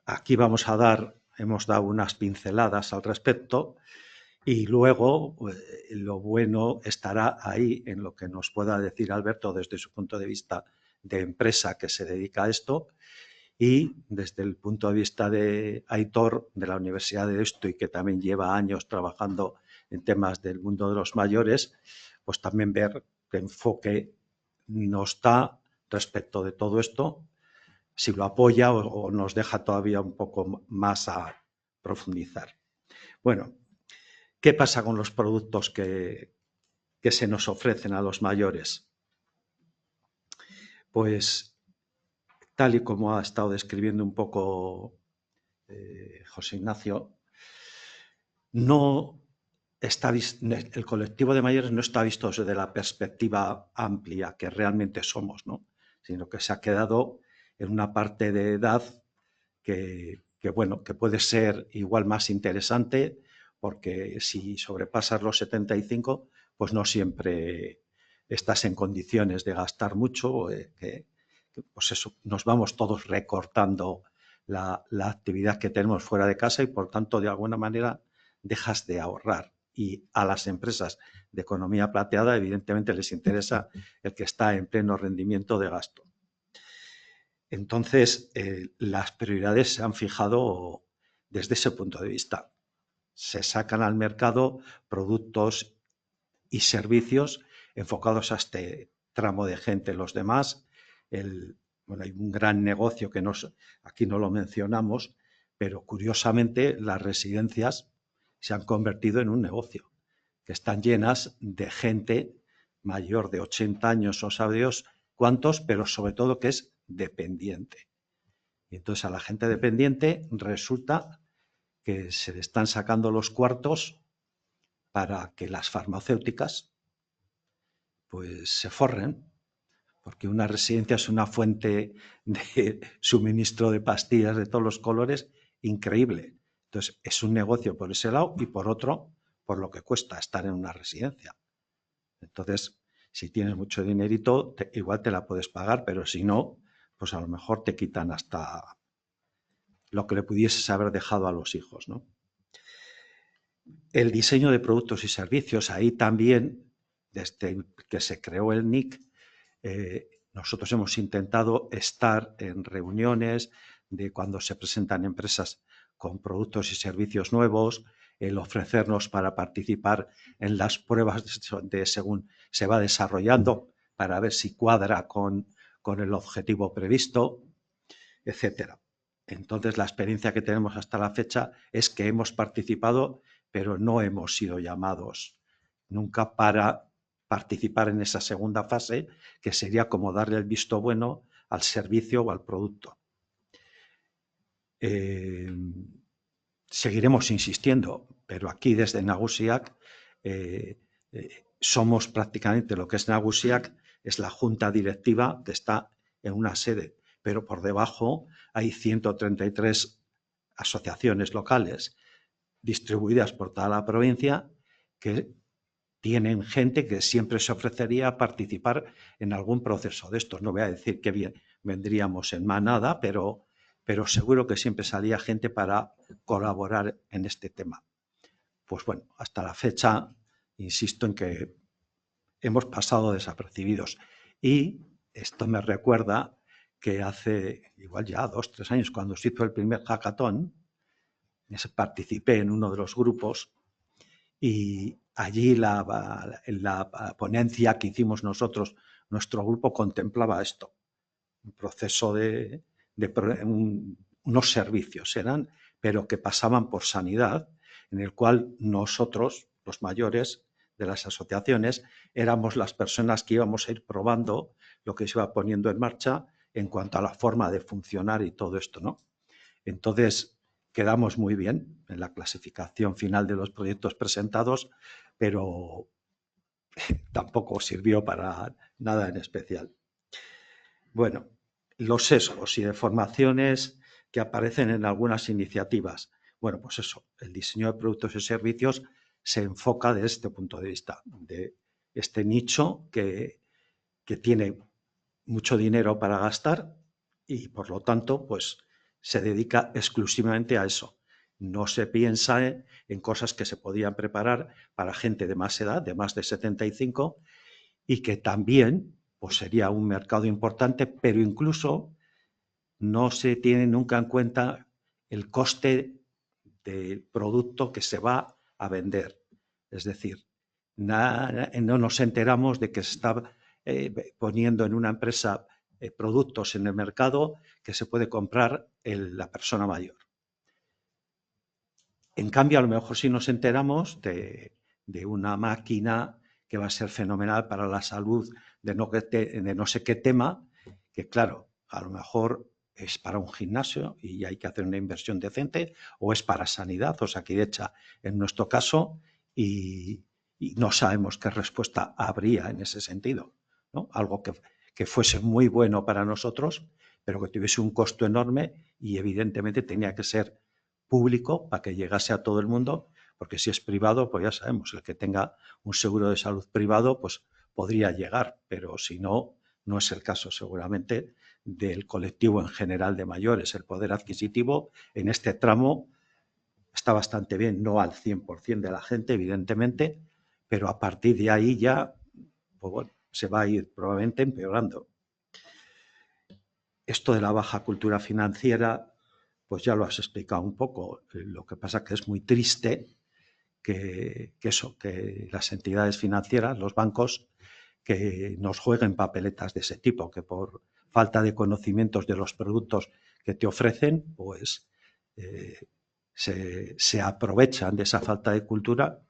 aquí hemos dado unas pinceladas al respecto y luego lo bueno estará ahí en lo que nos pueda decir Alberto desde su punto de vista de empresa que se dedica a esto y desde el punto de vista de Aitor de la Universidad de Deusto y que también lleva años trabajando en temas del mundo de los mayores, pues también ver qué enfoque nos da respecto de todo esto, si lo apoya o nos deja todavía un poco más a profundizar. Bueno, ¿qué pasa con los productos que se nos ofrecen a los mayores? Pues tal y como ha estado describiendo un poco José Ignacio, el colectivo de mayores no está visto desde la perspectiva amplia que realmente somos, ¿no? Sino que se ha quedado en una parte de edad que puede ser igual más interesante, porque si sobrepasas los 75, pues no siempre estás en condiciones de gastar mucho, pues eso, nos vamos todos recortando la actividad que tenemos fuera de casa y por tanto de alguna manera dejas de ahorrar. Y a las empresas de economía plateada evidentemente les interesa el que está en pleno rendimiento de gasto. Entonces, las prioridades se han fijado desde ese punto de vista. Se sacan al mercado productos y servicios enfocados a este tramo de gente. Los demás, hay un gran negocio que aquí no lo mencionamos, Pero curiosamente las residencias se han convertido en un negocio, que están llenas de gente mayor de 80 años, o sabe Dios cuántos, pero sobre todo que es dependiente. Y entonces a la gente dependiente resulta que se le están sacando los cuartos para que las farmacéuticas pues se forren, porque una residencia es una fuente de suministro de pastillas de todos los colores increíble. Entonces es un negocio por ese lado y por otro por lo que cuesta estar en una residencia. Entonces, si tienes mucho dinerito, igual te la puedes pagar, pero si no, pues a lo mejor te quitan hasta lo que le pudieses haber dejado a los hijos, ¿no? El diseño de productos y servicios, ahí también, desde que se creó el NIC, nosotros hemos intentado estar en reuniones de cuando se presentan empresas con productos y servicios nuevos, el ofrecernos para participar en las pruebas según se va desarrollando para ver si cuadra con el objetivo previsto, etcétera. Entonces, la experiencia que tenemos hasta la fecha es que hemos participado, pero no hemos sido llamados nunca para participar en esa segunda fase, que sería como darle el visto bueno al servicio o al producto. Seguiremos insistiendo, pero aquí desde Nagusiak somos prácticamente lo que es Nagusiak, es la junta directiva que está en una sede, pero por debajo hay 133 asociaciones locales distribuidas por toda la provincia que tienen gente que siempre se ofrecería a participar en algún proceso de estos. No voy a decir que bien vendríamos en manada, pero seguro que siempre salía gente para colaborar en este tema. Pues bueno, hasta la fecha, insisto en que hemos pasado desapercibidos. Y esto me recuerda que hace igual ya 2 o 3 años, cuando se hizo el primer hackathon, participé en uno de los grupos y allí la ponencia que hicimos nosotros, nuestro grupo contemplaba esto, un proceso de unos servicios eran, pero que pasaban por sanidad, en el cual nosotros, los mayores de las asociaciones, éramos las personas que íbamos a ir probando lo que se iba poniendo en marcha en cuanto a la forma de funcionar y todo esto, ¿no? Entonces, quedamos muy bien en la clasificación final de los proyectos presentados, pero tampoco sirvió para nada en especial. Bueno, los sesgos y deformaciones que aparecen en algunas iniciativas. Bueno, pues eso, el diseño de productos y servicios se enfoca desde este punto de vista, de este nicho que tiene mucho dinero para gastar y, por lo tanto, pues se dedica exclusivamente a eso. No se piensa en cosas que se podían preparar para gente de más edad, de más de 75, y que también pues sería un mercado importante, pero incluso no se tiene nunca en cuenta el coste del producto que se va a vender. Es decir, no nos enteramos de que se está poniendo en una empresa productos en el mercado que se puede comprar la persona mayor. En cambio, a lo mejor sí nos enteramos de una máquina que va a ser fenomenal para la salud de no sé qué tema, que claro, a lo mejor es para un gimnasio y hay que hacer una inversión decente, o es para sanidad, Osakidetza en nuestro caso, y no sabemos qué respuesta habría en ese sentido, ¿no? Algo que fuese muy bueno para nosotros, pero que tuviese un costo enorme y evidentemente tenía que ser público para que llegase a todo el mundo, porque si es privado, pues ya sabemos, el que tenga un seguro de salud privado, pues podría llegar, pero si no, no es el caso seguramente del colectivo en general de mayores. El poder adquisitivo en este tramo está bastante bien, no al 100% de la gente, evidentemente, pero a partir de ahí ya pues bueno, se va a ir probablemente empeorando. Esto de la baja cultura financiera, pues ya lo has explicado un poco. Lo que pasa que es muy triste que las entidades financieras, los bancos, que nos jueguen papeletas de ese tipo, que por falta de conocimientos de los productos que te ofrecen, pues se aprovechan de esa falta de cultura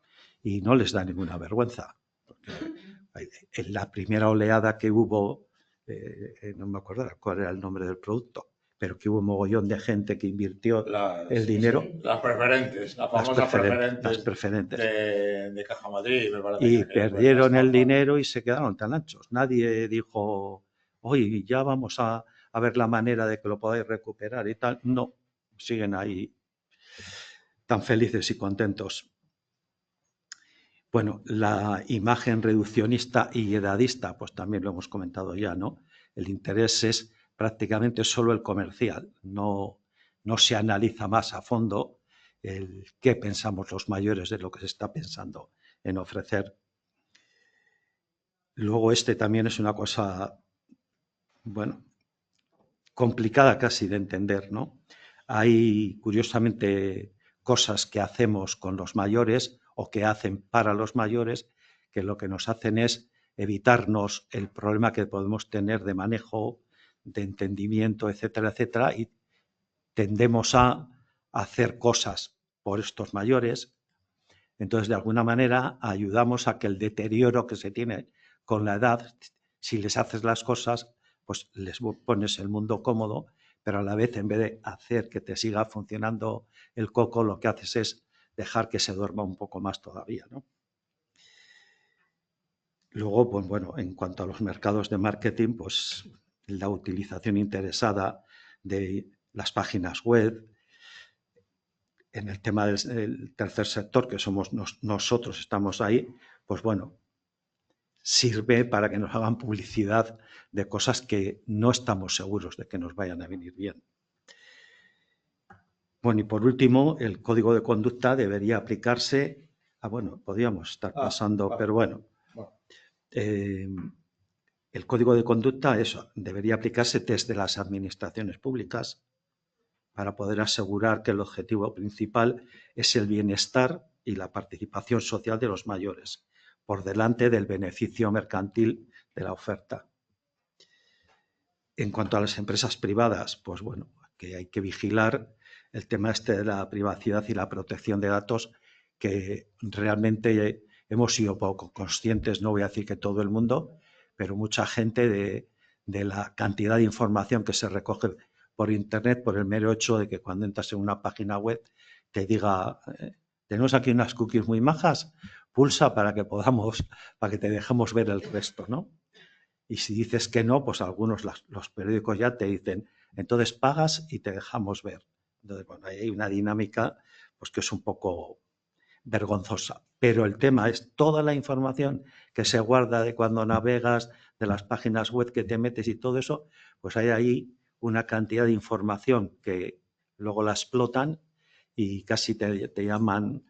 y no les da ninguna vergüenza. Porque en la primera oleada que hubo, no me acuerdo cuál era el nombre del producto, pero que hubo un mogollón de gente que invirtió el dinero. Sí, las preferentes, las famosas preferentes. De Caja Madrid, me parece. Y perdieron el dinero y se quedaron tan anchos. Nadie dijo, oye, ya vamos a ver la manera de que lo podáis recuperar y tal. No, siguen ahí tan felices y contentos. Bueno, la imagen reduccionista y edadista, pues también lo hemos comentado ya, ¿no? El interés es prácticamente solo el comercial, no se analiza más a fondo el qué pensamos los mayores de lo que se está pensando en ofrecer. Luego también es una cosa, bueno, complicada casi de entender, ¿no? Hay, curiosamente, cosas que hacemos con los mayores o que hacen para los mayores que lo que nos hacen es evitarnos el problema que podemos tener de manejo, de entendimiento, etcétera, etcétera, y tendemos a hacer cosas por estos mayores. Entonces, de alguna manera, ayudamos a que el deterioro que se tiene con la edad, si les haces las cosas, pues les pones el mundo cómodo, pero a la vez, en vez de hacer que te siga funcionando el coco, lo que haces es dejar que se duerma un poco más todavía, ¿no? Luego, pues bueno, en cuanto a los mercados de marketing, pues la utilización interesada de las páginas web. En el tema del tercer sector, que somos nosotros, estamos ahí, pues bueno, sirve para que nos hagan publicidad de cosas que no estamos seguros de que nos vayan a venir bien. Bueno, y por último, el código de conducta debería aplicarse a, bueno, podríamos estar pasando, pero bueno, el código de conducta, eso, debería aplicarse desde las administraciones públicas para poder asegurar que el objetivo principal es el bienestar y la participación social de los mayores, por delante del beneficio mercantil de la oferta. En cuanto a las empresas privadas, pues bueno, que hay que vigilar el tema de la privacidad y la protección de datos, que realmente hemos sido poco conscientes, no voy a decir que todo el mundo, pero mucha gente de la cantidad de información que se recoge por Internet, por el mero hecho de que cuando entras en una página web te diga, tenemos aquí unas cookies muy majas, pulsa para que te dejemos ver el resto, ¿no? Y si dices que no, pues algunos, los periódicos ya te dicen, entonces pagas y te dejamos ver. Entonces, bueno, ahí hay una dinámica pues que es un poco vergonzosa. Pero el tema es toda la información que se guarda de cuando navegas, de las páginas web que te metes y todo eso, pues hay ahí una cantidad de información que luego la explotan y casi te llaman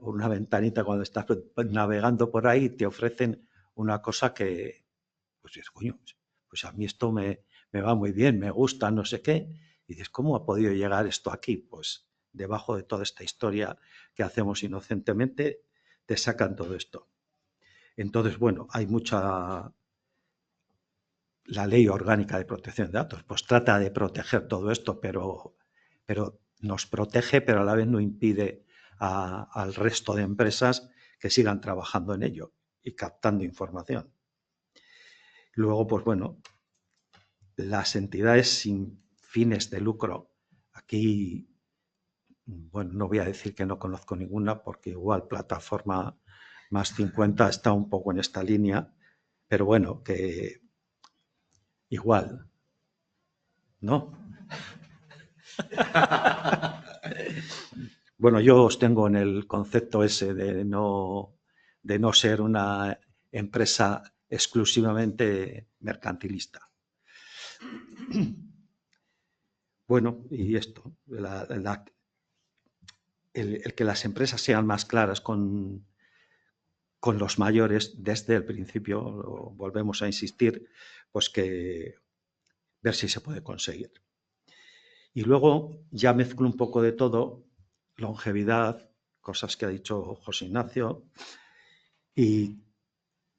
por una ventanita cuando estás navegando por ahí, te ofrecen una cosa que, pues dices, coño, pues a mí esto me va muy bien, me gusta, no sé qué. Y dices, ¿cómo ha podido llegar esto aquí? Pues debajo de toda esta historia que hacemos inocentemente, te sacan todo esto. Entonces, bueno, hay mucha... La Ley Orgánica de Protección de Datos, pues trata de proteger todo esto, pero nos protege, pero a la vez no impide al resto de empresas que sigan trabajando en ello y captando información. Luego, pues bueno, las entidades sin fines de lucro, aquí, bueno, no voy a decir que no conozco ninguna, porque igual Plataforma Más 50 está un poco en esta línea, pero bueno, que igual, ¿no? Bueno, yo os tengo en el concepto ese de no ser una empresa exclusivamente mercantilista. Bueno, y esto, el que las empresas sean más claras con los mayores desde el principio, volvemos a insistir, pues que ver si se puede conseguir. Y luego ya mezclo un poco de todo, longevidad, cosas que ha dicho José Ignacio, y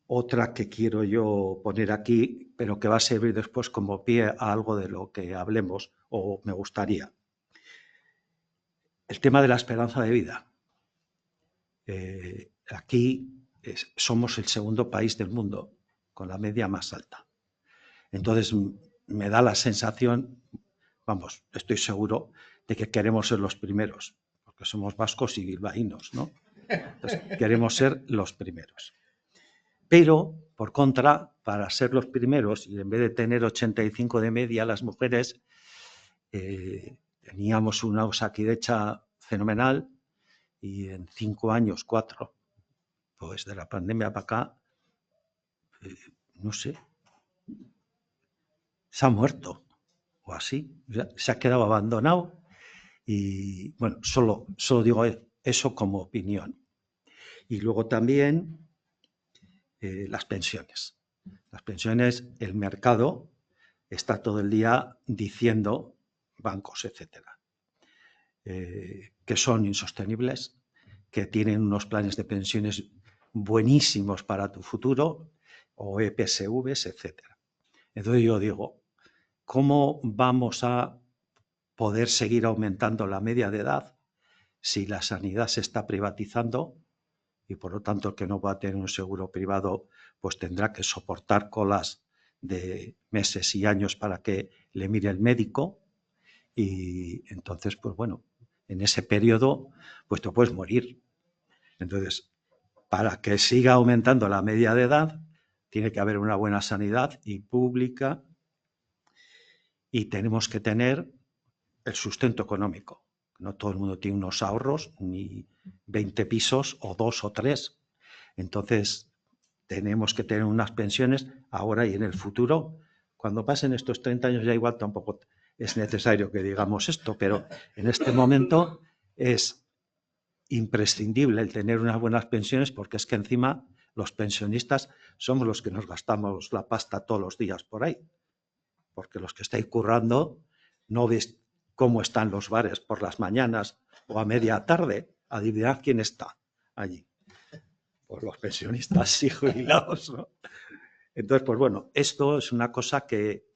otra que quiero yo poner aquí, pero que va a servir después como pie a algo de lo que hablemos o me gustaría. el tema de la esperanza de vida. Aquí somos el segundo país del mundo con la media más alta. Entonces me da la sensación, vamos, estoy seguro de que queremos ser los primeros, porque somos vascos y bilbaínos, ¿no? Entonces, queremos ser los primeros. Pero, por contra, para ser los primeros, y en vez de tener 85 de media las mujeres, teníamos una Osakidetza fenomenal y en 5 años, 4, pues de la pandemia para acá, no sé, se ha muerto o así, se ha quedado abandonado y bueno, solo digo eso como opinión. Y luego también las pensiones. Las pensiones, el mercado está todo el día diciendo, bancos, etcétera, que son insostenibles, que tienen unos planes de pensiones buenísimos para tu futuro, o EPSVs, etcétera. Entonces yo digo, ¿cómo vamos a poder seguir aumentando la media de edad si la sanidad se está privatizando y por lo tanto el que no va a tener un seguro privado pues tendrá que soportar colas de meses y años para que le mire el médico? Y entonces, pues bueno, en ese periodo pues te puedes morir. Entonces, para que siga aumentando la media de edad, tiene que haber una buena sanidad y pública, y tenemos que tener el sustento económico. No todo el mundo tiene unos ahorros, ni 20 pisos o 2 o 3. Entonces, tenemos que tener unas pensiones ahora y en el futuro. Cuando pasen estos 30 años ya igual tampoco es necesario que digamos esto, pero en este momento es imprescindible el tener unas buenas pensiones, porque es que encima los pensionistas somos los que nos gastamos la pasta todos los días por ahí, porque los que estáis currando no veis cómo están los bares por las mañanas o a media tarde. Adivinad quién está allí. Pues los pensionistas y jubilados, ¿no? Entonces, pues bueno, esto es una cosa que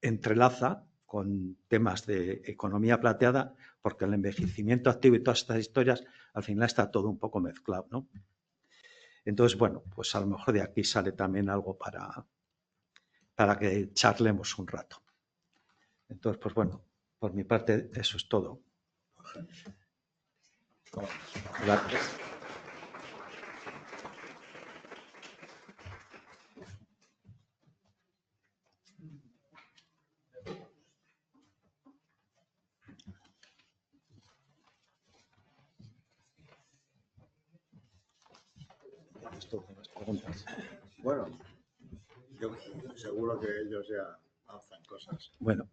entrelaza con temas de economía plateada, porque el envejecimiento activo y todas estas historias, al final está todo un poco mezclado, ¿no? Entonces, bueno, pues a lo mejor de aquí sale también algo para que charlemos un rato. Entonces, pues bueno, por mi parte eso es todo. Gracias. Bueno, yo seguro que ellos ya lanzan cosas. Bueno,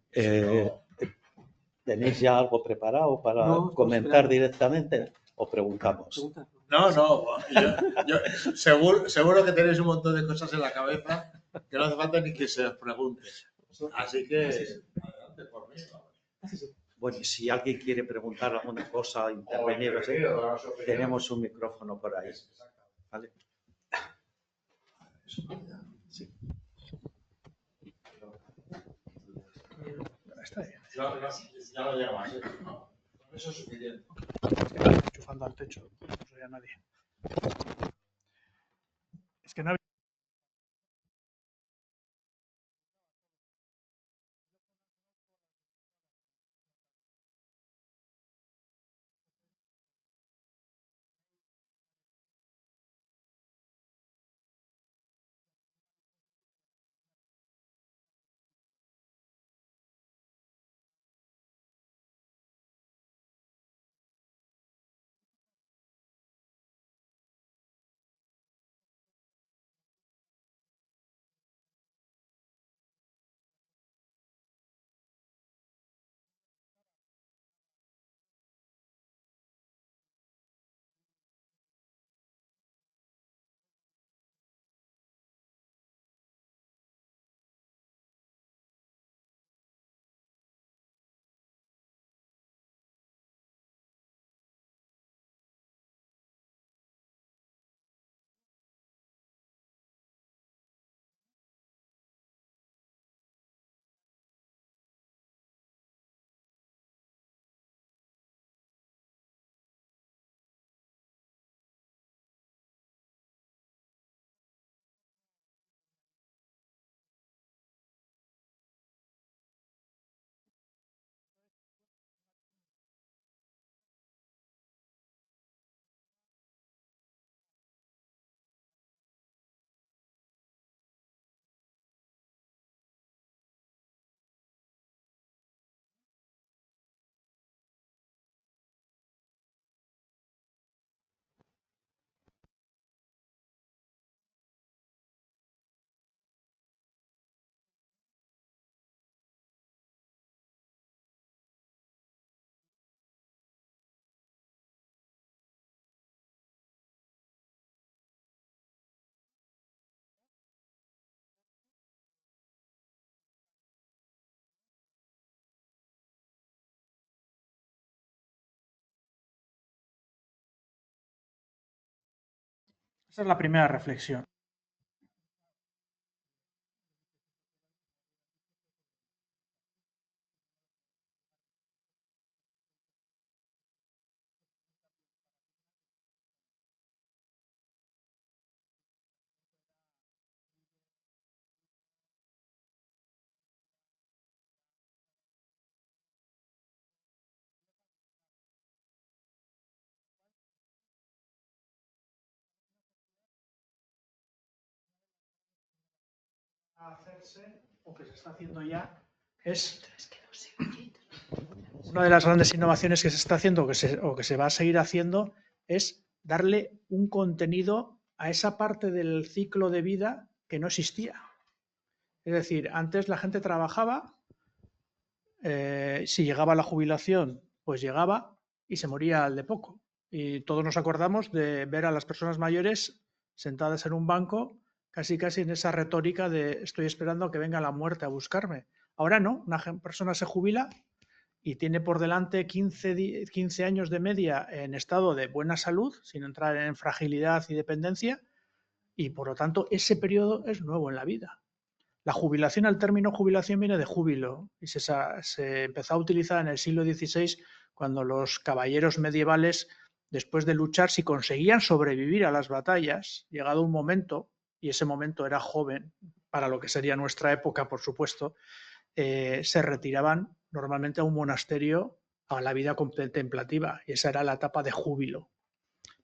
¿tenéis ya algo preparado para No, comentar directamente o preguntamos? No, yo seguro que tenéis un montón de cosas en la cabeza que no hace falta ni que se os pregunte. Así que, adelante por mí. Bueno, y si alguien quiere preguntar alguna cosa, intervenir, tenemos un micrófono por ahí. ¿Vale? Sí. Está bien. Ya no llega más. ¿No? Eso es suficiente. Estoy enchufando al techo, no se oye a nadie. Es que no había... Esa es la primera reflexión. A hacerse, o que se está haciendo ya, es una de las grandes innovaciones que se está haciendo o que se va a seguir haciendo es darle un contenido a esa parte del ciclo de vida que no existía. Es decir, antes la gente trabajaba, si llegaba a la jubilación, pues llegaba y se moría al de poco. Y todos nos acordamos de ver a las personas mayores sentadas en un banco, casi en esa retórica de estoy esperando a que venga la muerte a buscarme. Ahora no, una persona se jubila y tiene por delante 15 años de media en estado de buena salud, sin entrar en fragilidad y dependencia, y por lo tanto ese periodo es nuevo en la vida. La jubilación, el término jubilación viene de júbilo y se empezó a utilizar en el siglo XVI cuando los caballeros medievales, después de luchar, si conseguían sobrevivir a las batallas, llegado un momento, y ese momento era joven, para lo que sería nuestra época, por supuesto, se retiraban normalmente a un monasterio a la vida contemplativa, y esa era la etapa de júbilo.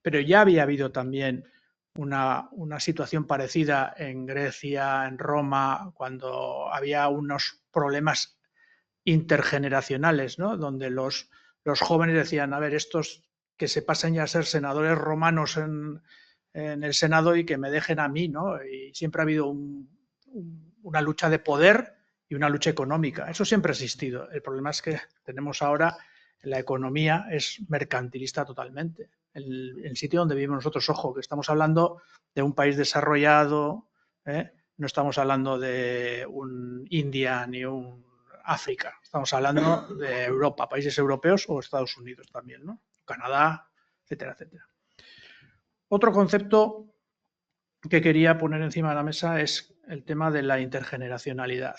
Pero ya había habido también una situación parecida en Grecia, en Roma, cuando había unos problemas intergeneracionales, ¿no? Donde los jóvenes decían, a ver, estos que se pasen ya a ser senadores romanos en el Senado y que me dejen a mí, ¿no? Y siempre ha habido una lucha de poder y una lucha económica. Eso siempre ha existido. El problema es que tenemos ahora, la economía es mercantilista totalmente. El sitio donde vivimos nosotros, ojo, que estamos hablando de un país desarrollado, no estamos hablando de un India ni un África, estamos hablando de Europa, países europeos o Estados Unidos también, ¿no? Canadá, etcétera, etcétera. Otro concepto que quería poner encima de la mesa es el tema de la intergeneracionalidad.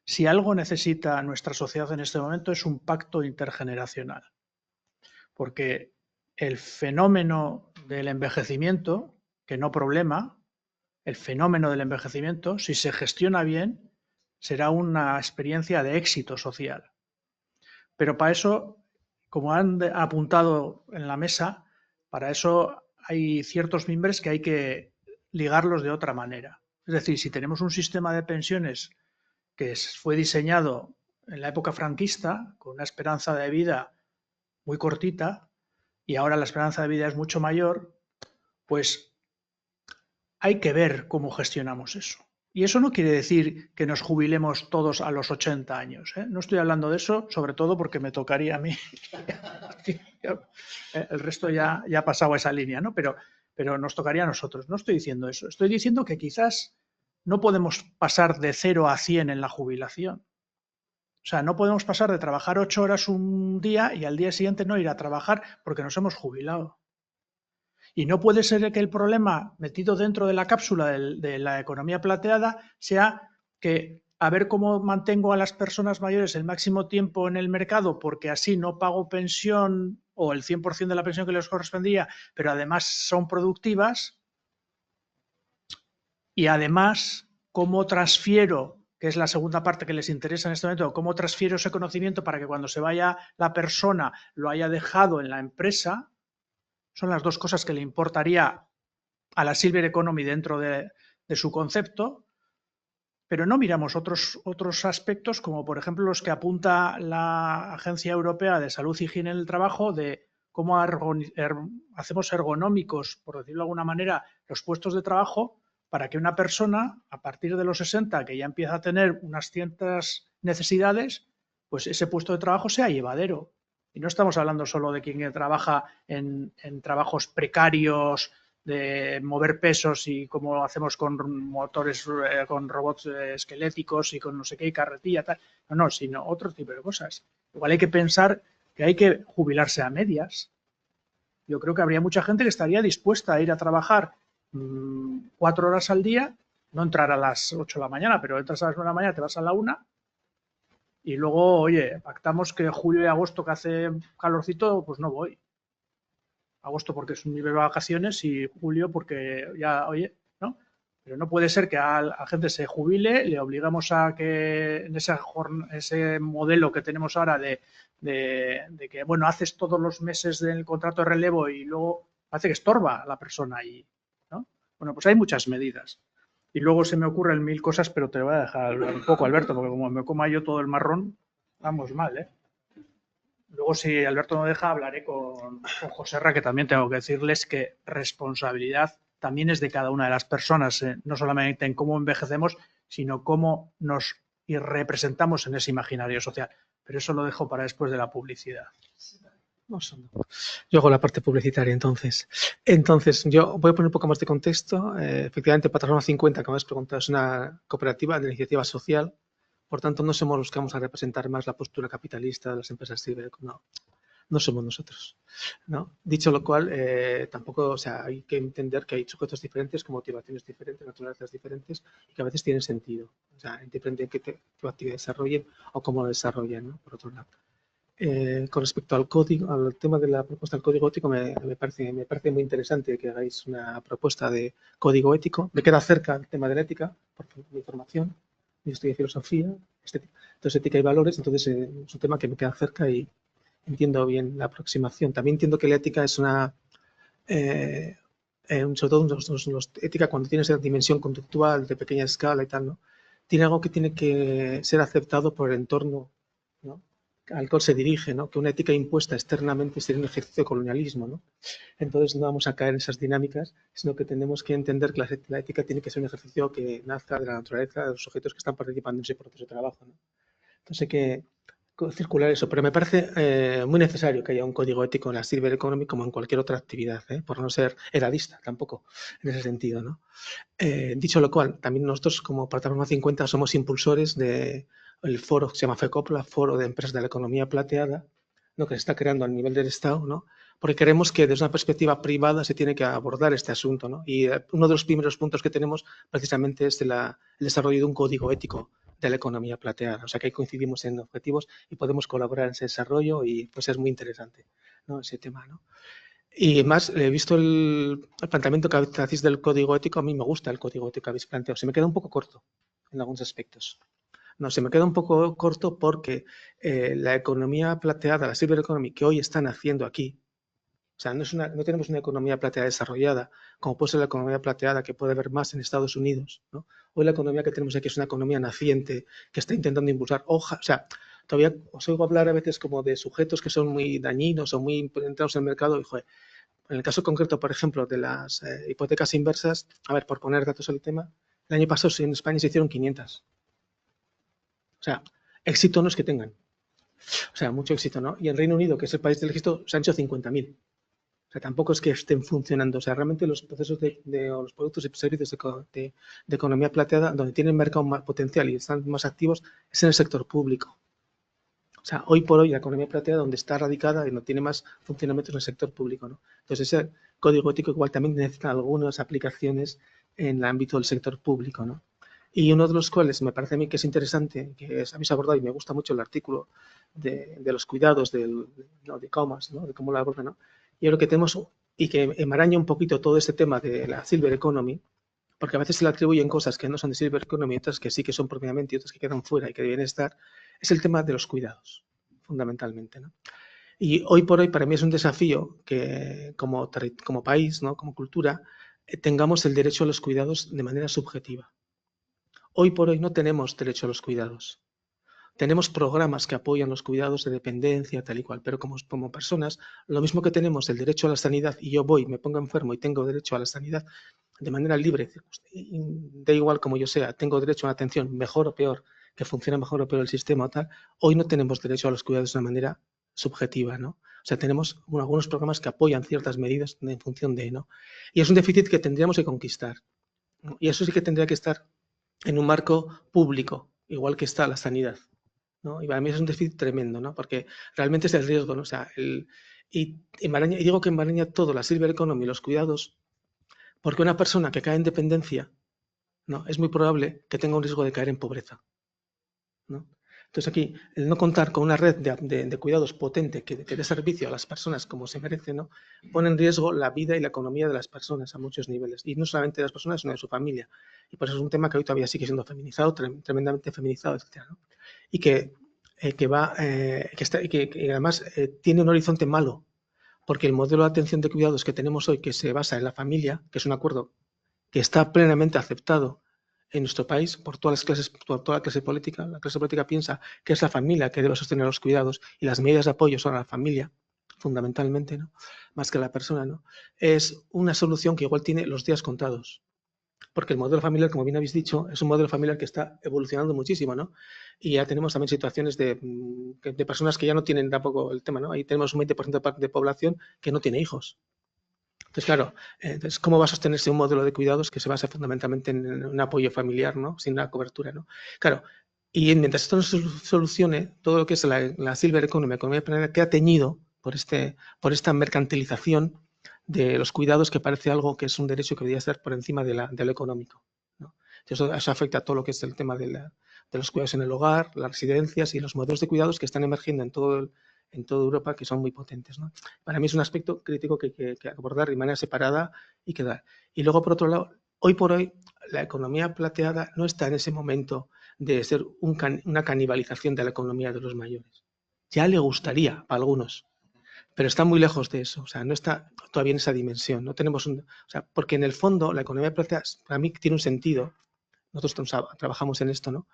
Si algo necesita nuestra sociedad en este momento es un pacto intergeneracional, porque el fenómeno del envejecimiento, que no problema, el fenómeno del envejecimiento, si se gestiona bien, será una experiencia de éxito social. Pero para eso, como han apuntado en la mesa, para eso hay ciertos mimbres que hay que ligarlos de otra manera. Es decir, si tenemos un sistema de pensiones que fue diseñado en la época franquista, con una esperanza de vida muy cortita, y ahora la esperanza de vida es mucho mayor, pues hay que ver cómo gestionamos eso. Y eso no quiere decir que nos jubilemos todos a los 80 años. No estoy hablando de eso, sobre todo porque me tocaría a mí. El resto ya ha pasado esa línea, ¿no? Pero nos tocaría a nosotros. No estoy diciendo eso. Estoy diciendo que quizás no podemos pasar de 0 a 100 en la jubilación. O sea, no podemos pasar de trabajar 8 horas un día y al día siguiente no ir a trabajar porque nos hemos jubilado. Y no puede ser que el problema metido dentro de la cápsula de la economía plateada sea que a ver cómo mantengo a las personas mayores el máximo tiempo en el mercado porque así no pago pensión o el 100% de la pensión que les correspondía, pero además son productivas. Y además, cómo transfiero, que es la segunda parte que les interesa en este momento, cómo transfiero ese conocimiento para que cuando se vaya la persona lo haya dejado en la empresa. Son las dos cosas que le importaría a la Silver Economy dentro de su concepto, pero no miramos otros aspectos, como por ejemplo los que apunta la Agencia Europea de Salud y Higiene en el Trabajo, de cómo hacemos ergonómicos, por decirlo de alguna manera, los puestos de trabajo para que una persona, a partir de los 60, que ya empieza a tener unas ciertas necesidades, pues ese puesto de trabajo sea llevadero. Y no estamos hablando solo de quien trabaja en trabajos precarios, de mover pesos y como hacemos con motores, con robots esqueléticos y con no sé qué, y carretilla, tal. No, sino otro tipo de cosas. Igual hay que pensar que hay que jubilarse a medias. yo creo que habría mucha gente que estaría dispuesta a ir a trabajar 4 horas al día, no entrar a las 8 de la mañana, pero entras a las 9 de la mañana, te vas a la 1 y luego, oye, pactamos que julio y agosto, que hace calorcito, pues no voy. Agosto porque es un nivel de vacaciones y julio porque ya, oye, ¿no? Pero no puede ser que a la gente se jubile, le obligamos a que en ese modelo que tenemos ahora de que, bueno, haces todos los meses del contrato de relevo y luego hace que estorba a la persona y, ¿no? Bueno, pues hay muchas medidas. Y luego se me ocurren 1000 cosas, pero te voy a dejar hablar un poco, Alberto, porque como me coma yo todo el marrón, vamos mal, ¿eh? Luego, si Alberto no deja, hablaré con Joserra, que también tengo que decirles que responsabilidad también es de cada una de las personas, no solamente en cómo envejecemos, sino cómo nos representamos en ese imaginario social. Pero eso lo dejo para después de la publicidad. Yo hago la parte publicitaria entonces. Entonces, yo voy a poner un poco más de contexto. Efectivamente, Plataforma 50, como has preguntado, es una cooperativa de iniciativa social. Por tanto, no somos los que vamos a representar más la postura capitalista de las empresas ciber. No somos nosotros, ¿no? Dicho lo cual, tampoco, o sea, hay que entender que hay sujetos diferentes, con motivaciones diferentes, naturalezas diferentes, y que a veces tienen sentido. O sea, depende de qué actividad desarrollen o cómo lo desarrollen, ¿no? Por otro lado. Con respecto al código, al tema de la propuesta del código ético, me parece muy interesante que hagáis una propuesta de código ético. Me queda cerca el tema de la ética, por mi formación. Yo estudié filosofía, estética, entonces ética y valores, entonces es un tema que me queda cerca y entiendo bien la aproximación. También entiendo que la ética es una, sobre todo ética cuando tiene esa dimensión conductual de pequeña escala y tal, ¿no? Tiene algo que tiene que ser aceptado por el entorno, ¿no?, al cual se dirige, ¿no? Que una ética impuesta externamente sería un ejercicio de colonialismo, ¿no? Entonces no vamos a caer en esas dinámicas, sino que tenemos que entender que la ética tiene que ser un ejercicio que nazca de la naturaleza de los sujetos que están participando en ese proceso de trabajo, ¿no? Entonces hay que circular eso, pero me parece muy necesario que haya un código ético en la Silver Economy como en cualquier otra actividad, por no ser eradista tampoco en ese sentido, ¿no? Dicho lo cual, también nosotros como Plataforma 50 somos impulsores del foro que se llama FECOPLA, Foro de Empresas de la Economía Plateada, ¿no?, que se está creando a nivel del Estado, ¿no?, porque creemos que desde una perspectiva privada se tiene que abordar este asunto, ¿no? Y uno de los primeros puntos que tenemos precisamente es el desarrollo de un código ético de la economía plateada. O sea que ahí coincidimos en objetivos y podemos colaborar en ese desarrollo y pues es muy interesante, ¿no?, ese tema, ¿no? Y más, he visto el planteamiento que hacéis del código ético. A mí me gusta el código ético que habéis planteado. Se me queda un poco corto en algunos aspectos. No, se me queda un poco corto porque la economía plateada, la Silver Economy, que hoy están haciendo aquí, o sea, no tenemos una economía plateada desarrollada, como puede ser la economía plateada que puede haber más en Estados Unidos, ¿no? Hoy la economía que tenemos aquí es una economía naciente que está intentando impulsar o sea, todavía os oigo hablar a veces como de sujetos que son muy dañinos o muy entrados en el mercado y, joder, en el caso concreto, por ejemplo, de las hipotecas inversas, a ver, por poner datos al tema, el año pasado en España se hicieron 500. O sea, éxito no es que tengan. O sea, mucho éxito, ¿no? Y en Reino Unido, que es el país del éxito, se han hecho 50.000. O sea, tampoco es que estén funcionando. O sea, realmente los procesos o los productos y servicios de economía plateada, donde tienen mercado más potencial y están más activos, es en el sector público. O sea, hoy por hoy la economía plateada donde está radicada y no tiene más funcionamiento en el sector público, ¿no? Entonces ese código ético igual también necesita algunas aplicaciones en el ámbito del sector público, ¿no? Y uno de los cuales me parece a mí que es interesante, que habéis abordado y me gusta mucho el artículo de los cuidados de e-commerce, ¿no?, de cómo lo abordan, ¿no? Y creo que tenemos, y que enmaraña un poquito todo este tema de la Silver Economy, porque a veces se le atribuyen cosas que no son de Silver Economy, otras que sí que son propiamente y otras que quedan fuera y que deben estar, es el tema de los cuidados, fundamentalmente, ¿no? Y hoy por hoy para mí es un desafío que como país, ¿no?, como cultura, tengamos el derecho a los cuidados de manera subjetiva. Hoy por hoy no tenemos derecho a los cuidados. Tenemos programas que apoyan los cuidados de dependencia, tal y cual, pero como personas, lo mismo que tenemos el derecho a la sanidad y yo me pongo enfermo y tengo derecho a la sanidad de manera libre, da igual como yo sea, tengo derecho a una atención mejor o peor, que funcione mejor o peor el sistema o tal, hoy no tenemos derecho a los cuidados de una manera subjetiva, ¿no? O sea, tenemos algunos programas que apoyan ciertas medidas en función de, ¿no? Y es un déficit que tendríamos que conquistar, ¿no? Y eso sí que tendría que estar en un marco público, igual que está la sanidad, ¿no? Y para mí es un déficit tremendo, ¿no? Porque realmente es el riesgo, ¿no? O sea, Y digo que enmaraña todo, la silver economy, los cuidados, porque una persona que cae en dependencia, ¿no?, es muy probable que tenga un riesgo de caer en pobreza, ¿no? Entonces aquí, el no contar con una red de cuidados potente que dé servicio a las personas como se merece, ¿no?, pone en riesgo la vida y la economía de las personas a muchos niveles. Y no solamente de las personas, sino de su familia. Y por eso es un tema que hoy todavía sigue siendo feminizado, tremendamente feminizado, etc., ¿no? Y que además tiene un horizonte malo, porque el modelo de atención de cuidados que tenemos hoy, que se basa en la familia, que es un acuerdo que está plenamente aceptado en nuestro país por todas las clases, por toda la clase política piensa que es la familia que debe sostener los cuidados y las medidas de apoyo son a la familia, fundamentalmente, ¿no?, más que a la persona, ¿no?, es una solución que igual tiene los días contados. Porque el modelo familiar, como bien habéis dicho, es un modelo familiar que está evolucionando muchísimo, ¿no? Y ya tenemos también situaciones de personas que ya no tienen tampoco el tema, ¿no? Ahí tenemos un 20% de población que no tiene hijos. Entonces, claro, ¿cómo va a sostenerse un modelo de cuidados que se basa fundamentalmente en un apoyo familiar, ¿no?, sin una cobertura, ¿no? Claro, y mientras esto no se solucione, todo lo que es la silver economy, economía planetaria, queda teñido por esta mercantilización de los cuidados, que parece algo que es un derecho que debería estar por encima de lo económico, ¿no? Eso afecta a todo lo que es el tema de los cuidados en el hogar, las residencias y los modelos de cuidados que están emergiendo en toda Europa, que son muy potentes, ¿no? Para mí es un aspecto crítico que hay que abordar de manera separada y quedar. Y luego, por otro lado, hoy por hoy, la economía plateada no está en ese momento de ser una canibalización de la economía de los mayores. Ya le gustaría a algunos, pero está muy lejos de eso, o sea, no está todavía en esa dimensión. No tenemos porque en el fondo la economía plateada para mí tiene un sentido, nosotros trabajamos en esto, ¿no?,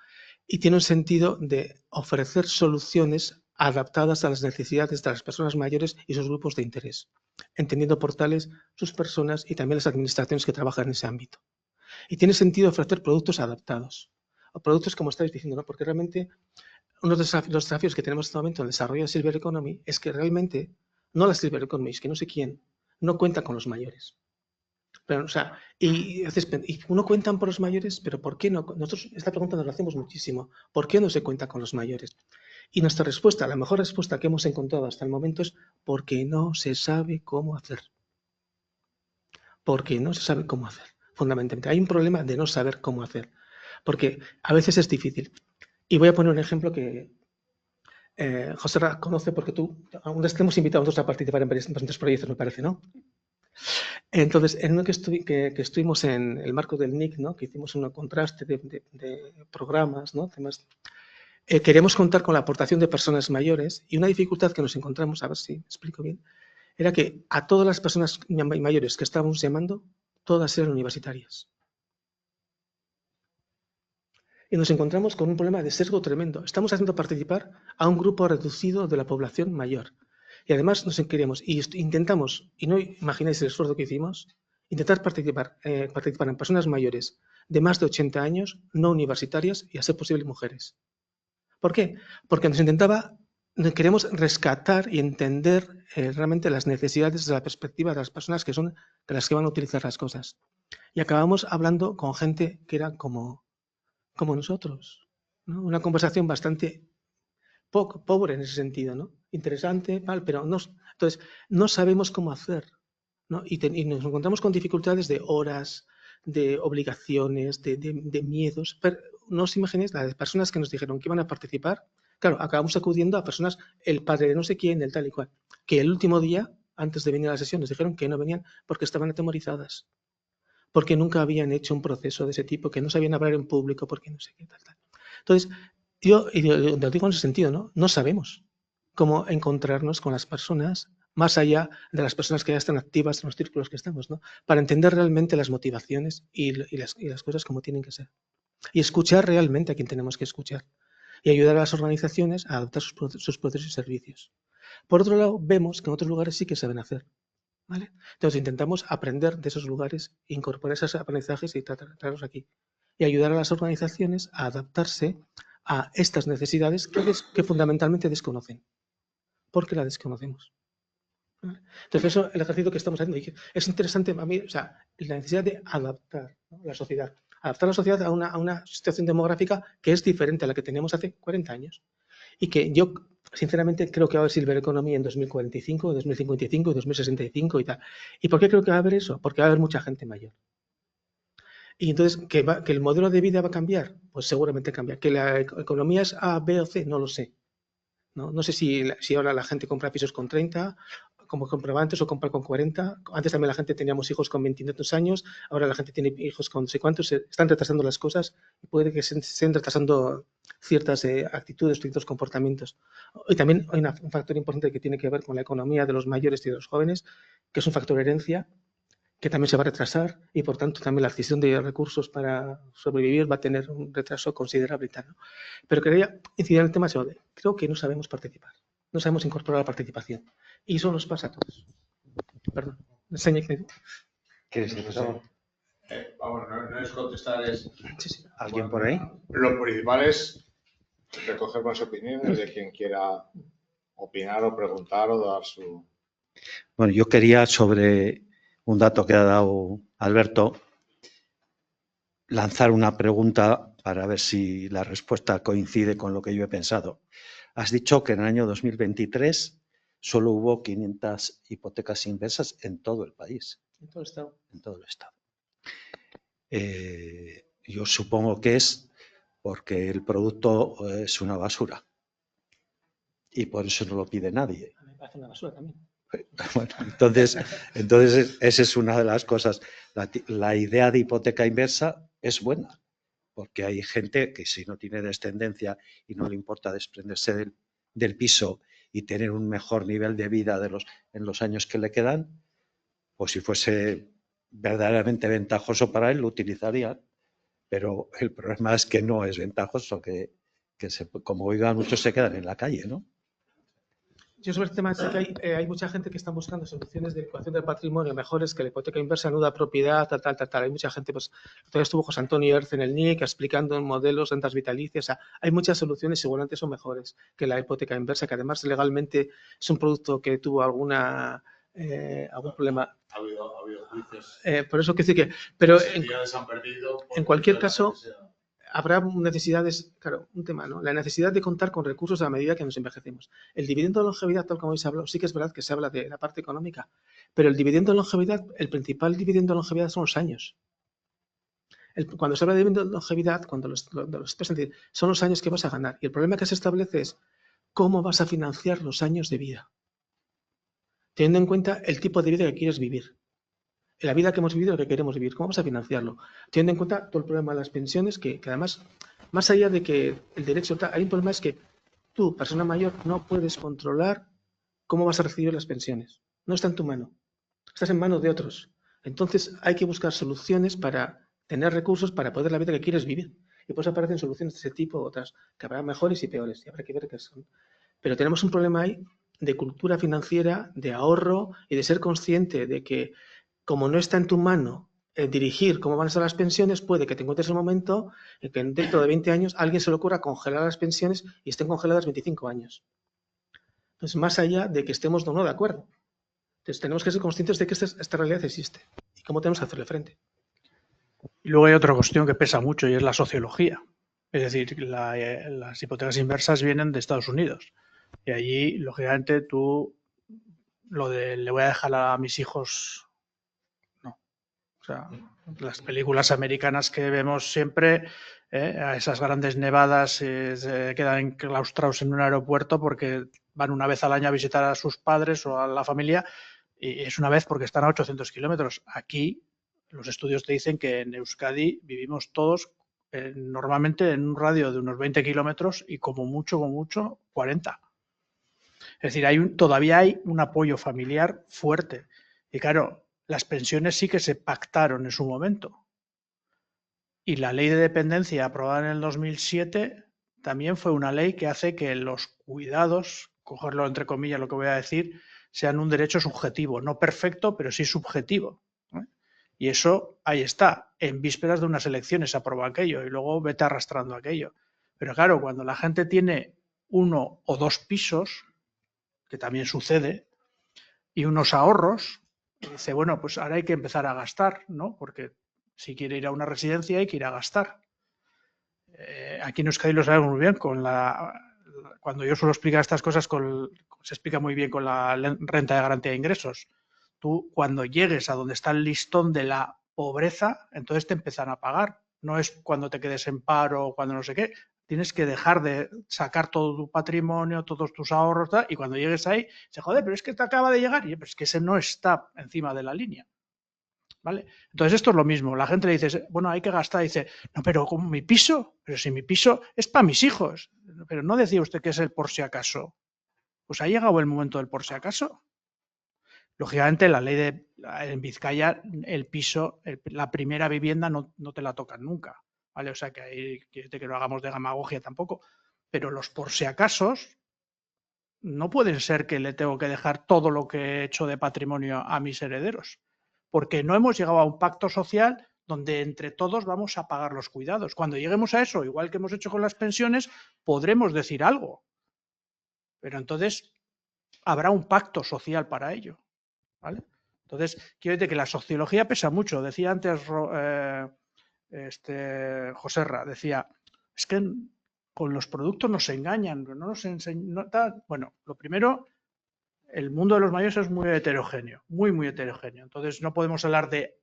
y tiene un sentido de ofrecer soluciones adaptadas a las necesidades de las personas mayores y sus grupos de interés, entendiendo por tales sus personas y también las administraciones que trabajan en ese ámbito. Y tiene sentido ofrecer productos adaptados, o productos como estáis diciendo, ¿no?, porque realmente uno de los desafíos que tenemos en este momento en el desarrollo de Silver Economy es que realmente, no la Silver Economy, es que no sé quién, no cuenta con los mayores. Pero, o sea, y uno cuentan por los mayores, pero ¿por qué no? Nosotros esta pregunta nos la hacemos muchísimo. ¿Por qué no se cuenta con los mayores? Y nuestra respuesta, la mejor respuesta que hemos encontrado hasta el momento es porque no se sabe cómo hacer. Porque no se sabe cómo hacer, fundamentalmente. Hay un problema de no saber cómo hacer, porque a veces es difícil. Y voy a poner un ejemplo que José Ra conoce, porque aún te hemos invitado nosotros a participar en bastantes proyectos, me parece, ¿no? Entonces, en uno que estuvimos en el marco del NIC, ¿no?, que hicimos un contraste de programas, ¿no?, temas, queríamos contar con la aportación de personas mayores, y una dificultad que nos encontramos, a ver si explico bien, era que a todas las personas mayores que estábamos llamando, todas eran universitarias. Y nos encontramos con un problema de sesgo tremendo. Estamos haciendo participar a un grupo reducido de la población mayor. Y además nos queríamos, y intentamos, y no imagináis el esfuerzo que hicimos, intentar participar en personas mayores de más de 80 años, no universitarias y a ser posible mujeres. ¿Por qué? Porque queremos rescatar y entender realmente las necesidades desde la perspectiva de las personas que son de las que van a utilizar las cosas. Y acabamos hablando con gente que era como nosotros, ¿no? Una conversación bastante pobre en ese sentido, ¿no? Interesante, pero entonces no sabemos cómo hacer, ¿no? Y nos encontramos con dificultades de horas, de obligaciones, de miedos. Pero no os imaginéis las personas que nos dijeron que iban a participar. Claro, acabamos acudiendo a personas, el padre de no sé quién, el tal y cual, que el último día, antes de venir a la sesión, nos dijeron que no venían porque estaban atemorizadas, porque nunca habían hecho un proceso de ese tipo, que no sabían hablar en público, porque no sé qué, tal. Entonces, yo lo digo en ese sentido, ¿no? No sabemos cómo encontrarnos con las personas, más allá de las personas que ya están activas en los círculos que estamos, ¿no?, para entender realmente las motivaciones y las cosas como tienen que ser. Y escuchar realmente a quien tenemos que escuchar. Y ayudar a las organizaciones a adaptar sus procesos y servicios. Por otro lado, vemos que en otros lugares sí que saben hacer, ¿vale? Entonces intentamos aprender de esos lugares, incorporar esos aprendizajes y tratarlos aquí. Y ayudar a las organizaciones a adaptarse a estas necesidades que fundamentalmente desconocen, porque la desconocemos. Entonces, eso, el ejercicio que estamos haciendo, es interesante a mí, o sea, la necesidad de adaptar, ¿no?, la sociedad. Adaptar la sociedad a una situación demográfica que es diferente a la que teníamos hace 40 años. Y que yo sinceramente creo que va a haber silver economy en 2045, 2055, 2065 y tal. ¿Y por qué creo que va a haber eso? Porque va a haber mucha gente mayor. Y entonces, ¿que el modelo de vida va a cambiar? Pues seguramente cambia. ¿Que la economía es A, B o C? No lo sé. No sé si ahora la gente compra pisos con 30, como compraba antes, o compra con 40. Antes también la gente teníamos hijos con 20 y tantos años, ahora la gente tiene hijos con no sé cuántos. Se están retrasando las cosas y puede que se estén retrasando ciertas actitudes, ciertos comportamientos. Y también hay un factor importante que tiene que ver con la economía de los mayores y de los jóvenes, que es un factor herencia, que también se va a retrasar y por tanto también la adquisición de recursos para sobrevivir va a tener un retraso considerable y tal, ¿no? Pero quería incidir en el tema de creo que no sabemos participar, no sabemos incorporar la participación y eso nos pasa a todos. Perdón, enséñame. ¿Quieres decir? Vamos, no es contestar, es... Sí. ¿Alguien por ahí? Lo principal es recoger más opiniones de quien quiera opinar o preguntar o dar su... Bueno, yo quería, sobre un dato que ha dado Alberto, lanzar una pregunta para ver si la respuesta coincide con lo que yo he pensado. Has dicho que en el año 2023 solo hubo 500 hipotecas inversas en todo el país. En todo el estado. En todo el estado. Yo supongo que es porque el producto es una basura y por eso no lo pide nadie. A mí me parece una basura también. Bueno, entonces esa es una de las cosas. La idea de hipoteca inversa es buena, porque hay gente que si no tiene descendencia y no le importa desprenderse del piso y tener un mejor nivel de vida en los años que le quedan, pues si fuese verdaderamente ventajoso para él, lo utilizaría. Pero el problema es que no es ventajoso, que como oigan, muchos se quedan en la calle, ¿no? Yo sobre el tema sé que hay mucha gente que está buscando soluciones de ecuación del patrimonio mejores que la hipoteca inversa, nuda propiedad, tal. Hay mucha gente, pues todavía estuvo José Antonio Erce en el NIC explicando en modelos, rentas vitalicias. O sea, hay muchas soluciones, seguramente son mejores que la hipoteca inversa, que además legalmente es un producto que tuvo algún problema. Ha habido juicios. Por eso que decir que, pero Han perdido en cualquier caso, habrá necesidades, claro, un tema, ¿no? La necesidad de contar con recursos a medida que nos envejecemos. El dividendo de longevidad, tal como habéis hablado, sí que es verdad que se habla de la parte económica, pero el dividendo de longevidad, el principal dividendo de longevidad son los años. Cuando se habla de dividendo de longevidad, cuando los expresan, son los años que vas a ganar. Y el problema que se establece es cómo vas a financiar los años de vida, teniendo en cuenta el tipo de vida que quieres vivir. La vida que hemos vivido, lo que queremos vivir, ¿cómo vamos a financiarlo? Teniendo en cuenta todo el problema de las pensiones, que además, más allá de que el derecho, hay un problema es que tú, persona mayor, no puedes controlar cómo vas a recibir las pensiones. No está en tu mano, estás en manos de otros. Entonces hay que buscar soluciones para tener recursos para poder la vida que quieres vivir. Y pues aparecen soluciones de ese tipo, otras que habrá mejores y peores, y habrá que ver qué son. Pero tenemos un problema ahí de cultura financiera, de ahorro y de ser consciente de que como no está en tu mano dirigir cómo van a ser las pensiones, puede que te encuentres el momento en que dentro de 20 años a alguien se le ocurra congelar las pensiones y estén congeladas 25 años. Entonces, más allá de que estemos o no de acuerdo. Entonces, tenemos que ser conscientes de que esta realidad existe y cómo tenemos que hacerle frente. Y luego hay otra cuestión que pesa mucho y es la sociología. Es decir, las hipotecas inversas vienen de Estados Unidos. Y allí, lógicamente, tú lo de le voy a dejar a mis hijos, no. O sea, las películas americanas que vemos siempre, a esas grandes nevadas se quedan enclaustrados en un aeropuerto porque van una vez al año a visitar a sus padres o a la familia y es una vez porque están a 800 kilómetros. Aquí los estudios te dicen que en Euskadi vivimos todos normalmente en un radio de unos 20 kilómetros y como mucho, 40. Es decir, todavía hay un apoyo familiar fuerte. Y claro, las pensiones sí que se pactaron en su momento. Y la ley de dependencia aprobada en el 2007 también fue una ley que hace que los cuidados, cogerlo entre comillas lo que voy a decir, sean un derecho subjetivo. No perfecto, pero sí subjetivo. Y eso ahí está. En vísperas de unas elecciones se aprobó aquello y luego vete arrastrando aquello. Pero claro, cuando la gente tiene 1 o 2 pisos, que también sucede, y unos ahorros, y dice, bueno, pues ahora hay que empezar a gastar, ¿no? Porque si quiere ir a una residencia hay que ir a gastar. Aquí en Euskadi lo sabemos muy bien, cuando cuando yo suelo explicar estas cosas, se explica muy bien con la renta de garantía de ingresos. Tú, cuando llegues a donde está el listón de la pobreza, entonces te empiezan a pagar. No es cuando te quedes en paro o cuando no sé qué. Tienes que dejar de sacar todo tu patrimonio, todos tus ahorros, tal, y cuando llegues ahí, se joder, pero es que te acaba de llegar. Y pero es que ese no está encima de la línea. ¿Vale? Entonces esto es lo mismo. La gente le dice, bueno, hay que gastar. Y dice, no, pero ¿cómo mi piso? Pero si mi piso es para mis hijos. Pero no decía usted que es el por si acaso. Pues ha llegado el momento del por si acaso. Lógicamente, la ley en Vizcaya, el piso, la primera vivienda no te la tocan nunca, ¿vale? O sea, que ahí que no hagamos de demagogia tampoco. Pero los por si acasos no pueden ser que le tengo que dejar todo lo que he hecho de patrimonio a mis herederos, porque no hemos llegado a un pacto social donde entre todos vamos a pagar los cuidados. Cuando lleguemos a eso, igual que hemos hecho con las pensiones, podremos decir algo. Pero entonces habrá un pacto social para ello. ¿Vale? Entonces, quiero decir que la sociología pesa mucho. Decía antes Joserra, decía, es que con los productos nos engañan, no nos enseñan. Bueno, lo primero, el mundo de los mayores es muy heterogéneo, muy, muy heterogéneo. Entonces, no podemos hablar de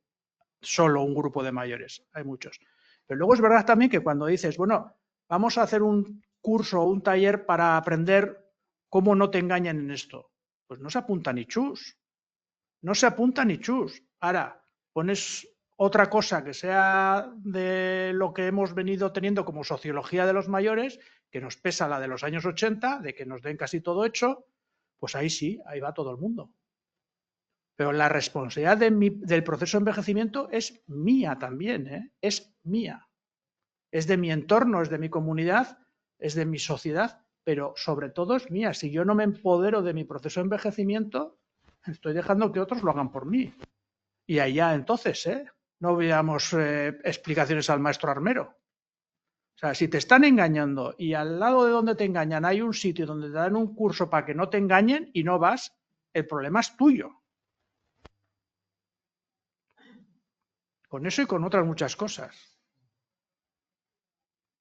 solo un grupo de mayores, hay muchos. Pero luego es verdad también que cuando dices, bueno, vamos a hacer un curso o un taller para aprender cómo no te engañan en esto, pues no se apunta ni chus. No se apunta ni chus. Ahora, pones otra cosa que sea de lo que hemos venido teniendo como sociología de los mayores, que nos pesa la de los años 80, de que nos den casi todo hecho, pues ahí sí, ahí va todo el mundo. Pero la responsabilidad del proceso de envejecimiento es mía también, ¿eh? Es mía. Es de mi entorno, es de mi comunidad, es de mi sociedad, pero sobre todo es mía. Si yo no me empodero de mi proceso de envejecimiento, estoy dejando que otros lo hagan por mí. Y allá entonces, no veamos explicaciones al maestro armero. O sea, si te están engañando y al lado de donde te engañan hay un sitio donde te dan un curso para que no te engañen y no vas, el problema es tuyo. Con eso y con otras muchas cosas.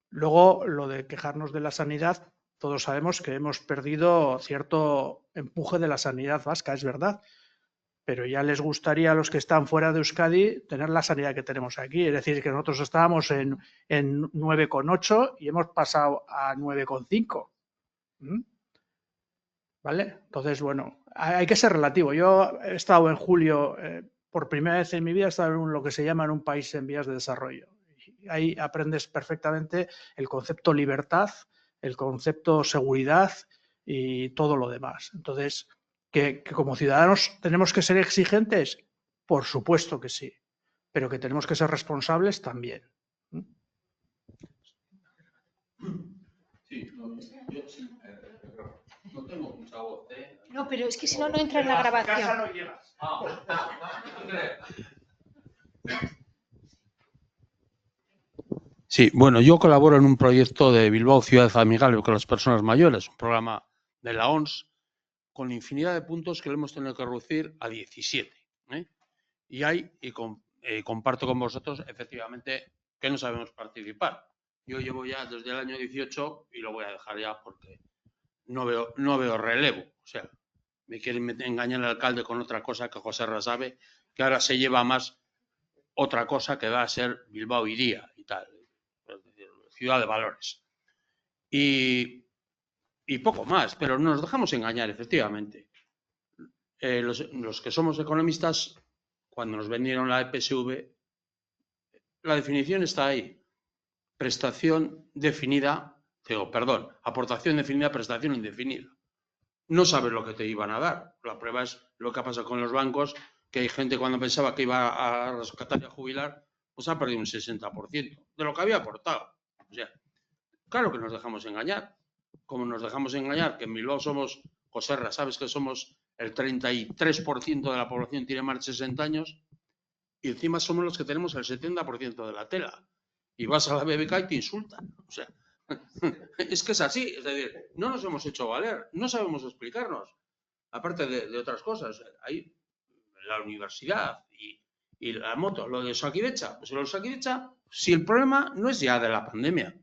Luego, lo de quejarnos de la sanidad, todos sabemos que hemos perdido cierto empuje de la sanidad vasca, es verdad. Pero ya les gustaría a los que están fuera de Euskadi tener la sanidad que tenemos aquí. Es decir, que nosotros estábamos en 9,8 y hemos pasado a 9,5. ¿Vale? Entonces, bueno, hay que ser relativo. Yo he estado en julio, por primera vez en mi vida, he estado en lo que se llama en un país en vías de desarrollo. Y ahí aprendes perfectamente el concepto libertad, el concepto seguridad y todo lo demás. Entonces, que como ciudadanos tenemos que ser exigentes, por supuesto que sí, pero que tenemos que ser responsables también. Sí, no tengo mucha voz, ¿eh? No, pero es que si no, no entra en la grabación. A casa no llegas. Sí, bueno, yo colaboro en un proyecto de Bilbao Ciudad Amigable con las personas mayores, un programa de la ONS, con infinidad de puntos que le hemos tenido que reducir a 17. Y comparto con vosotros, efectivamente, que no sabemos participar. Yo llevo ya desde el año 18 y lo voy a dejar ya porque no veo relevo. O sea, me quieren engañar el alcalde con otra cosa que Joserra sabe, que ahora se lleva más otra cosa que va a ser Bilbao Iría y tal. Es decir, ciudad de valores. Y poco más, pero nos dejamos engañar, efectivamente. Los que somos economistas, cuando nos vendieron la EPSV, la definición está ahí. Prestación definida, aportación definida, prestación indefinida. No sabes lo que te iban a dar. La prueba es lo que ha pasado con los bancos, que hay gente cuando pensaba que iba a rescatar y a jubilar, pues ha perdido un 60% de lo que había aportado. O sea, claro que nos dejamos engañar. Como nos dejamos engañar, que en Bilbao somos, Joserra, sabes que somos el 33% de la población tiene más de 60 años y encima somos los que tenemos el 70% de la tela. Y vas a la BBK y te insultan. O sea, es que es así. Es decir, no nos hemos hecho valer, no sabemos explicarnos. Aparte de otras cosas, hay la universidad y la moto, lo de Osakidetza. Pues lo de Osakidetza, si el problema no es ya de la pandemia,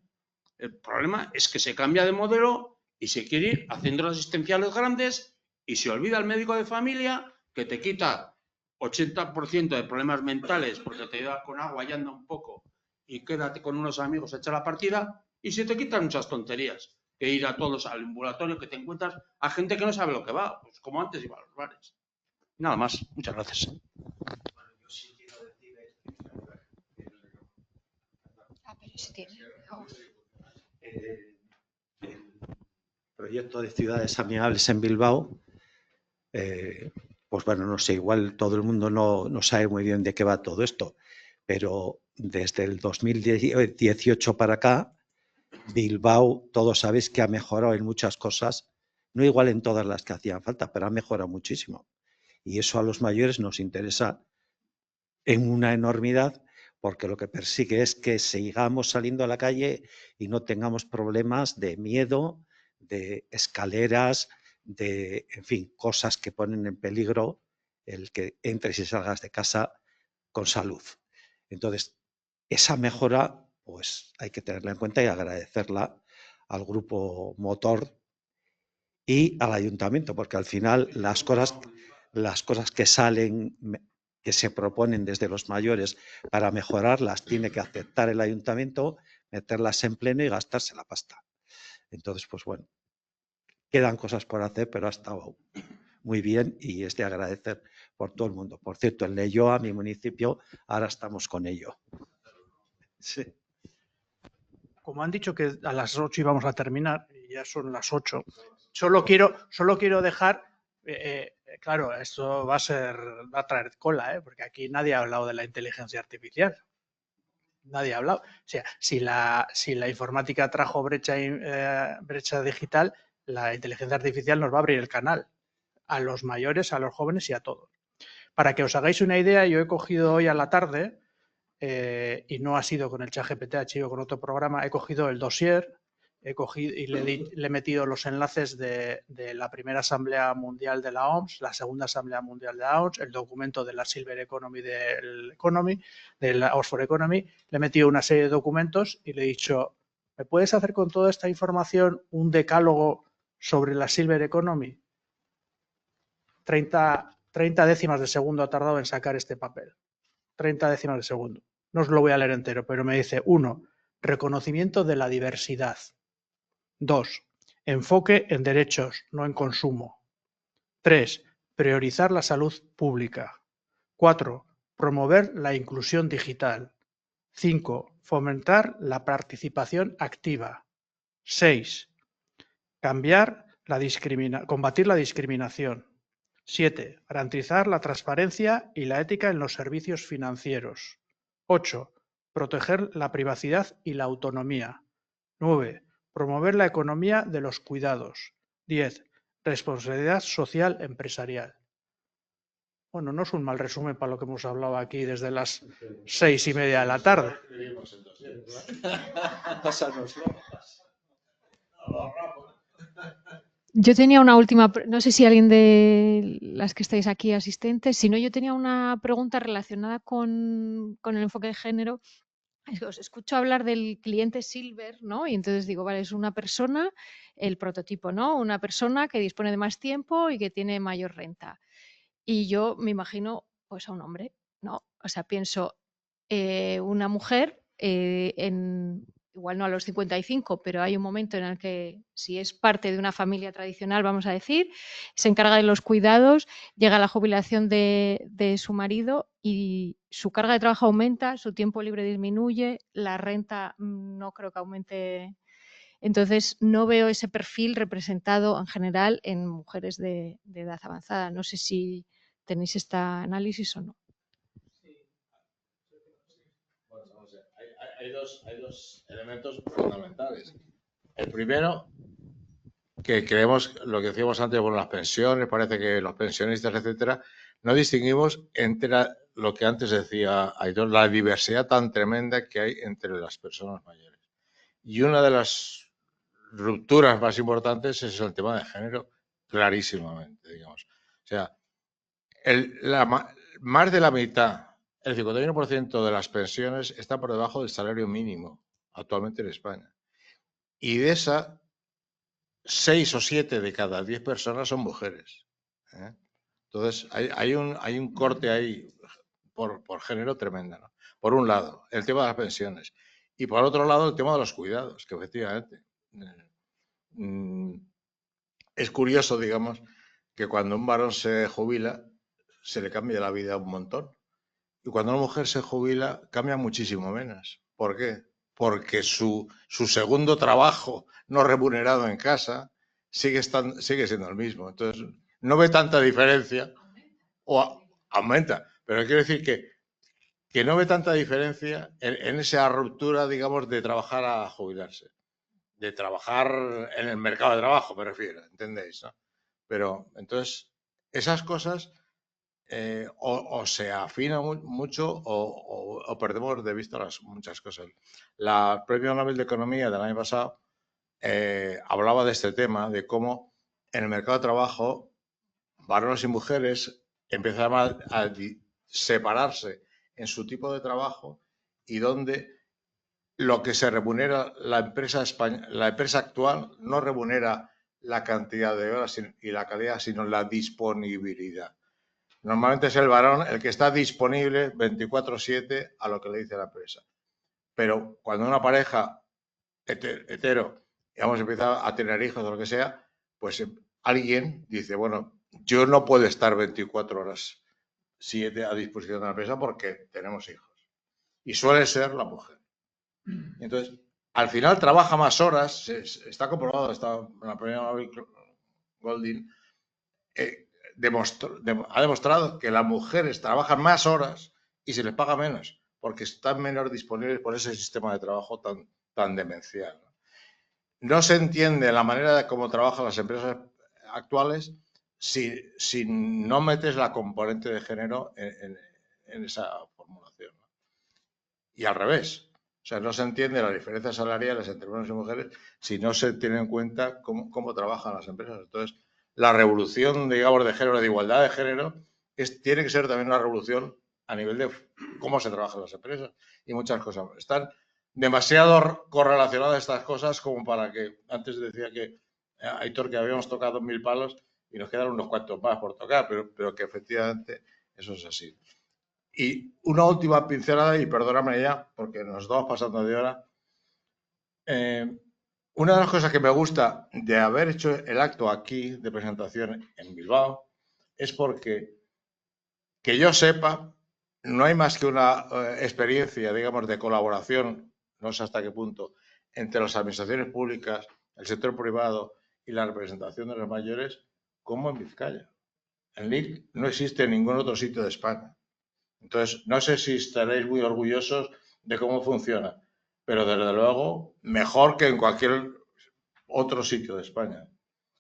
el problema es que se cambia de modelo y se quiere ir a centros asistenciales grandes y se olvida el médico de familia que te quita 80% de problemas mentales porque te da con agua y anda un poco y quédate con unos amigos, echa la partida y se te quitan muchas tonterías que ir a todos al ambulatorio que te encuentras a gente que no sabe lo que va, pues como antes iba a los bares. Nada más, muchas gracias. El proyecto de ciudades amigables en Bilbao, pues bueno, no sé, igual todo el mundo no sabe muy bien de qué va todo esto, pero desde el 2018 para acá, Bilbao, todos sabéis que ha mejorado en muchas cosas, no igual en todas las que hacían falta, pero ha mejorado muchísimo. Y eso a los mayores nos interesa en una enormidad, porque lo que persigue es que sigamos saliendo a la calle y no tengamos problemas de miedo, de escaleras, de, en fin, cosas que ponen en peligro el que entres y salgas de casa con salud. Entonces, esa mejora, pues hay que tenerla en cuenta y agradecerla al grupo motor y al ayuntamiento, porque al final las cosas que salen, que se proponen desde los mayores para mejorarlas, tiene que aceptar el ayuntamiento, meterlas en pleno y gastarse la pasta. Entonces, pues bueno, quedan cosas por hacer, pero ha estado muy bien y es de agradecer por todo el mundo. Por cierto, en Leioa, mi municipio, ahora estamos con ello. Sí. Como han dicho que a las 8 íbamos a terminar, y ya son las 8, solo quiero dejar, claro, esto va a traer cola, porque aquí nadie ha hablado de la inteligencia artificial. Nadie ha hablado. O sea, si la informática trajo brecha digital, la inteligencia artificial nos va a abrir el canal a los mayores, a los jóvenes y a todos. Para que os hagáis una idea, yo he cogido hoy a la tarde, y no ha sido con el ChatGPT, ha sido con otro programa, he cogido el dossier, he cogido y le he metido los enlaces de la primera Asamblea Mundial de la OMS, la segunda Asamblea Mundial de la OMS, el documento de la Silver Economy de la Oxford Economy, le he metido una serie de documentos y le he dicho, ¿me puedes hacer con toda esta información un decálogo sobre la Silver Economy? 30 décimas de segundo ha tardado en sacar este papel. 30 décimas de segundo. No os lo voy a leer entero, pero me dice 1. Reconocimiento de la diversidad. 2. Enfoque en derechos, no en consumo. 3. Priorizar la salud pública. 4. Promover la inclusión digital. 5. Fomentar la participación activa. 6. Combatir la discriminación. 7. Garantizar la transparencia y la ética en los servicios financieros. 8. Proteger la privacidad y la autonomía. 9. Promover la economía de los cuidados. 10. Responsabilidad social empresarial. Bueno, no es un mal resumen para lo que hemos hablado aquí desde las 6:30 de la tarde. Yo tenía una última, no sé si alguien de las que estáis aquí asistentes, si no, yo tenía una pregunta relacionada con el enfoque de género. Es que os escucho hablar del cliente Silver, ¿no? Y entonces digo, vale, es una persona, el prototipo, ¿no? Una persona que dispone de más tiempo y que tiene mayor renta. Y yo me imagino, pues, a un hombre, ¿no? O sea, pienso, una mujer, igual no a los 55, pero hay un momento en el que, si es parte de una familia tradicional, vamos a decir, se encarga de los cuidados, llega a la jubilación de su marido y su carga de trabajo aumenta, su tiempo libre disminuye, la renta no creo que aumente. Entonces, no veo ese perfil representado en general en mujeres de edad avanzada. No sé si tenéis este análisis o no. Hay dos elementos fundamentales. El primero, que creemos, lo que decíamos antes, bueno, las pensiones, parece que los pensionistas, etcétera, no distinguimos entre lo que antes decía Aitor, la diversidad tan tremenda que hay entre las personas mayores. Y una de las rupturas más importantes es el tema de género, clarísimamente, digamos. O sea, más de la mitad, el 51% de las pensiones está por debajo del salario mínimo actualmente en España. Y de esa, 6 o 7 de cada 10 personas son mujeres. Entonces, hay un corte ahí por género tremendo, ¿no? Por un lado, el tema de las pensiones. Y por otro lado, el tema de los cuidados, que efectivamente es curioso, digamos, que cuando un varón se jubila, se le cambia la vida un montón. Y cuando una mujer se jubila, cambia muchísimo menos. ¿Por qué? Porque su segundo trabajo no remunerado en casa sigue siendo el mismo. Entonces, no ve tanta diferencia o aumenta. Pero quiero decir que no ve tanta diferencia en esa ruptura, digamos, de trabajar a jubilarse. De trabajar en el mercado de trabajo, me refiero, ¿entendéis? ¿No? Pero entonces, esas cosas o se afina mucho o perdemos de vista muchas cosas. La Premio Nobel de Economía del año pasado hablaba de este tema, de cómo en el mercado de trabajo varones y mujeres empezaban a separarse en su tipo de trabajo y donde lo que se remunera la empresa actual no remunera la cantidad de horas y la calidad, sino la disponibilidad. Normalmente es el varón el que está disponible 24/7 a lo que le dice la empresa. Pero cuando una pareja hetero, digamos, empieza a tener hijos o lo que sea, pues alguien dice, bueno, yo no puedo estar 24/7 a disposición de la empresa porque tenemos hijos. Y suele ser la mujer. Entonces, al final trabaja más horas, está comprobado, está en la primera Goldin, ha demostrado que las mujeres trabajan más horas y se les paga menos, porque están menos disponibles por ese sistema de trabajo tan demencial. No se entiende la manera de cómo trabajan las empresas actuales si no metes la componente de género en esa formulación. Y al revés. O sea, no se entiende las diferencias salariales entre hombres y mujeres si no se tiene en cuenta cómo trabajan las empresas. Entonces, la revolución, digamos, de género, de igualdad de género, tiene que ser también una revolución a nivel de cómo se trabajan las empresas y muchas cosas. Están demasiado correlacionadas estas cosas como para que, antes decía que Aitor, que habíamos tocado 1000 palos y nos quedan unos cuantos más por tocar, pero que efectivamente eso es así. Y una última pincelada, y perdóname ya, porque nos estamos pasando de hora. Una de las cosas que me gusta de haber hecho el acto aquí de presentación en Bilbao es porque, que yo sepa, no hay más que una experiencia, digamos, de colaboración, no sé hasta qué punto, entre las administraciones públicas, el sector privado y la representación de los mayores, como en Vizcaya. En LIC no existe en ningún otro sitio de España. Entonces, no sé si estaréis muy orgullosos de cómo funciona, pero desde luego mejor que en cualquier otro sitio de España.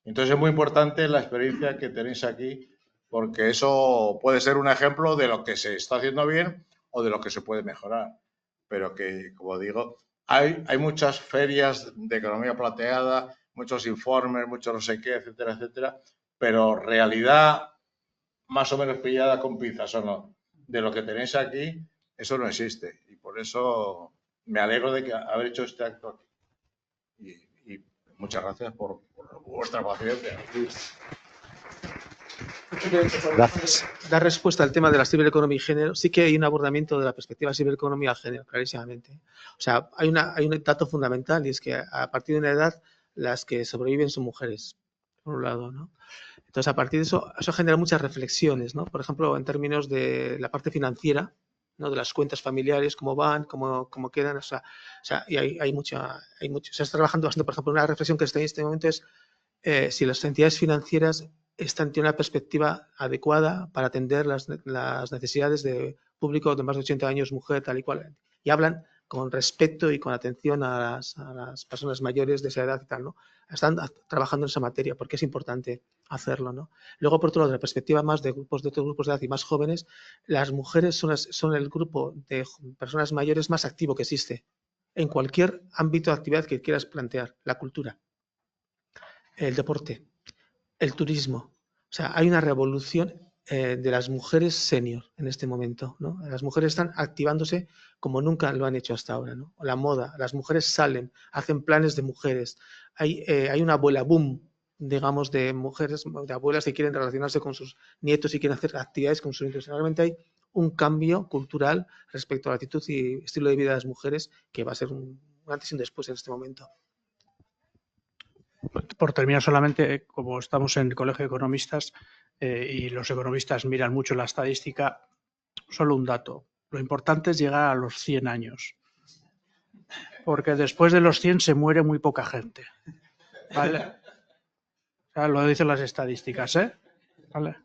Entonces, es muy importante la experiencia que tenéis aquí, porque eso puede ser un ejemplo de lo que se está haciendo bien o de lo que se puede mejorar. Pero que, como digo, hay muchas ferias de economía plateada, muchos informes, muchos no sé qué, etcétera, etcétera, pero realidad más o menos pillada con pinzas o no, de lo que tenéis aquí, eso no existe. Y por eso me alegro de haber hecho este acto aquí. Y muchas gracias por vuestra paciencia. Gracias. Dar respuesta al tema de la cibereconomía y género, sí que hay un abordamiento de la perspectiva de cibereconomía al género, clarísimamente. O sea, hay un dato fundamental y es que a partir de una edad las que sobreviven son mujeres, por un lado, ¿no? Entonces, a partir de eso genera muchas reflexiones, ¿no? Por ejemplo, en términos de la parte financiera, ¿no? De las cuentas familiares, cómo van, cómo quedan, o sea y hay mucho. Se está trabajando bastante, por ejemplo, una reflexión que está en este momento es si las entidades financieras tienen una perspectiva adecuada para atender las necesidades de público de más de 80 años, mujer, tal y cual. Y hablan con respeto y con atención a las personas mayores de esa edad y tal, ¿no? Están trabajando en esa materia porque es importante hacerlo, ¿no? Luego, por otro lado, de la perspectiva más de otros grupos de edad y más jóvenes, las mujeres son el grupo de personas mayores más activo que existe en cualquier ámbito de actividad que quieras plantear, la cultura, el deporte, el turismo. O sea, hay una revolución de las mujeres senior en este momento, ¿no? Las mujeres están activándose como nunca lo han hecho hasta ahora, ¿no? La moda, las mujeres salen, hacen planes de mujeres. Hay una abuela boom, digamos, de mujeres, de abuelas que quieren relacionarse con sus nietos y quieren hacer actividades con sus nietos. Realmente hay un cambio cultural respecto a la actitud y estilo de vida de las mujeres que va a ser un antes y un después en este momento. Por terminar solamente, como estamos en el Colegio de Economistas y los economistas miran mucho la estadística, solo un dato. Lo importante es llegar a los 100 años, porque después de los 100 se muere muy poca gente. ¿Vale? O sea, lo dicen las estadísticas, ¿eh? ¿Vale?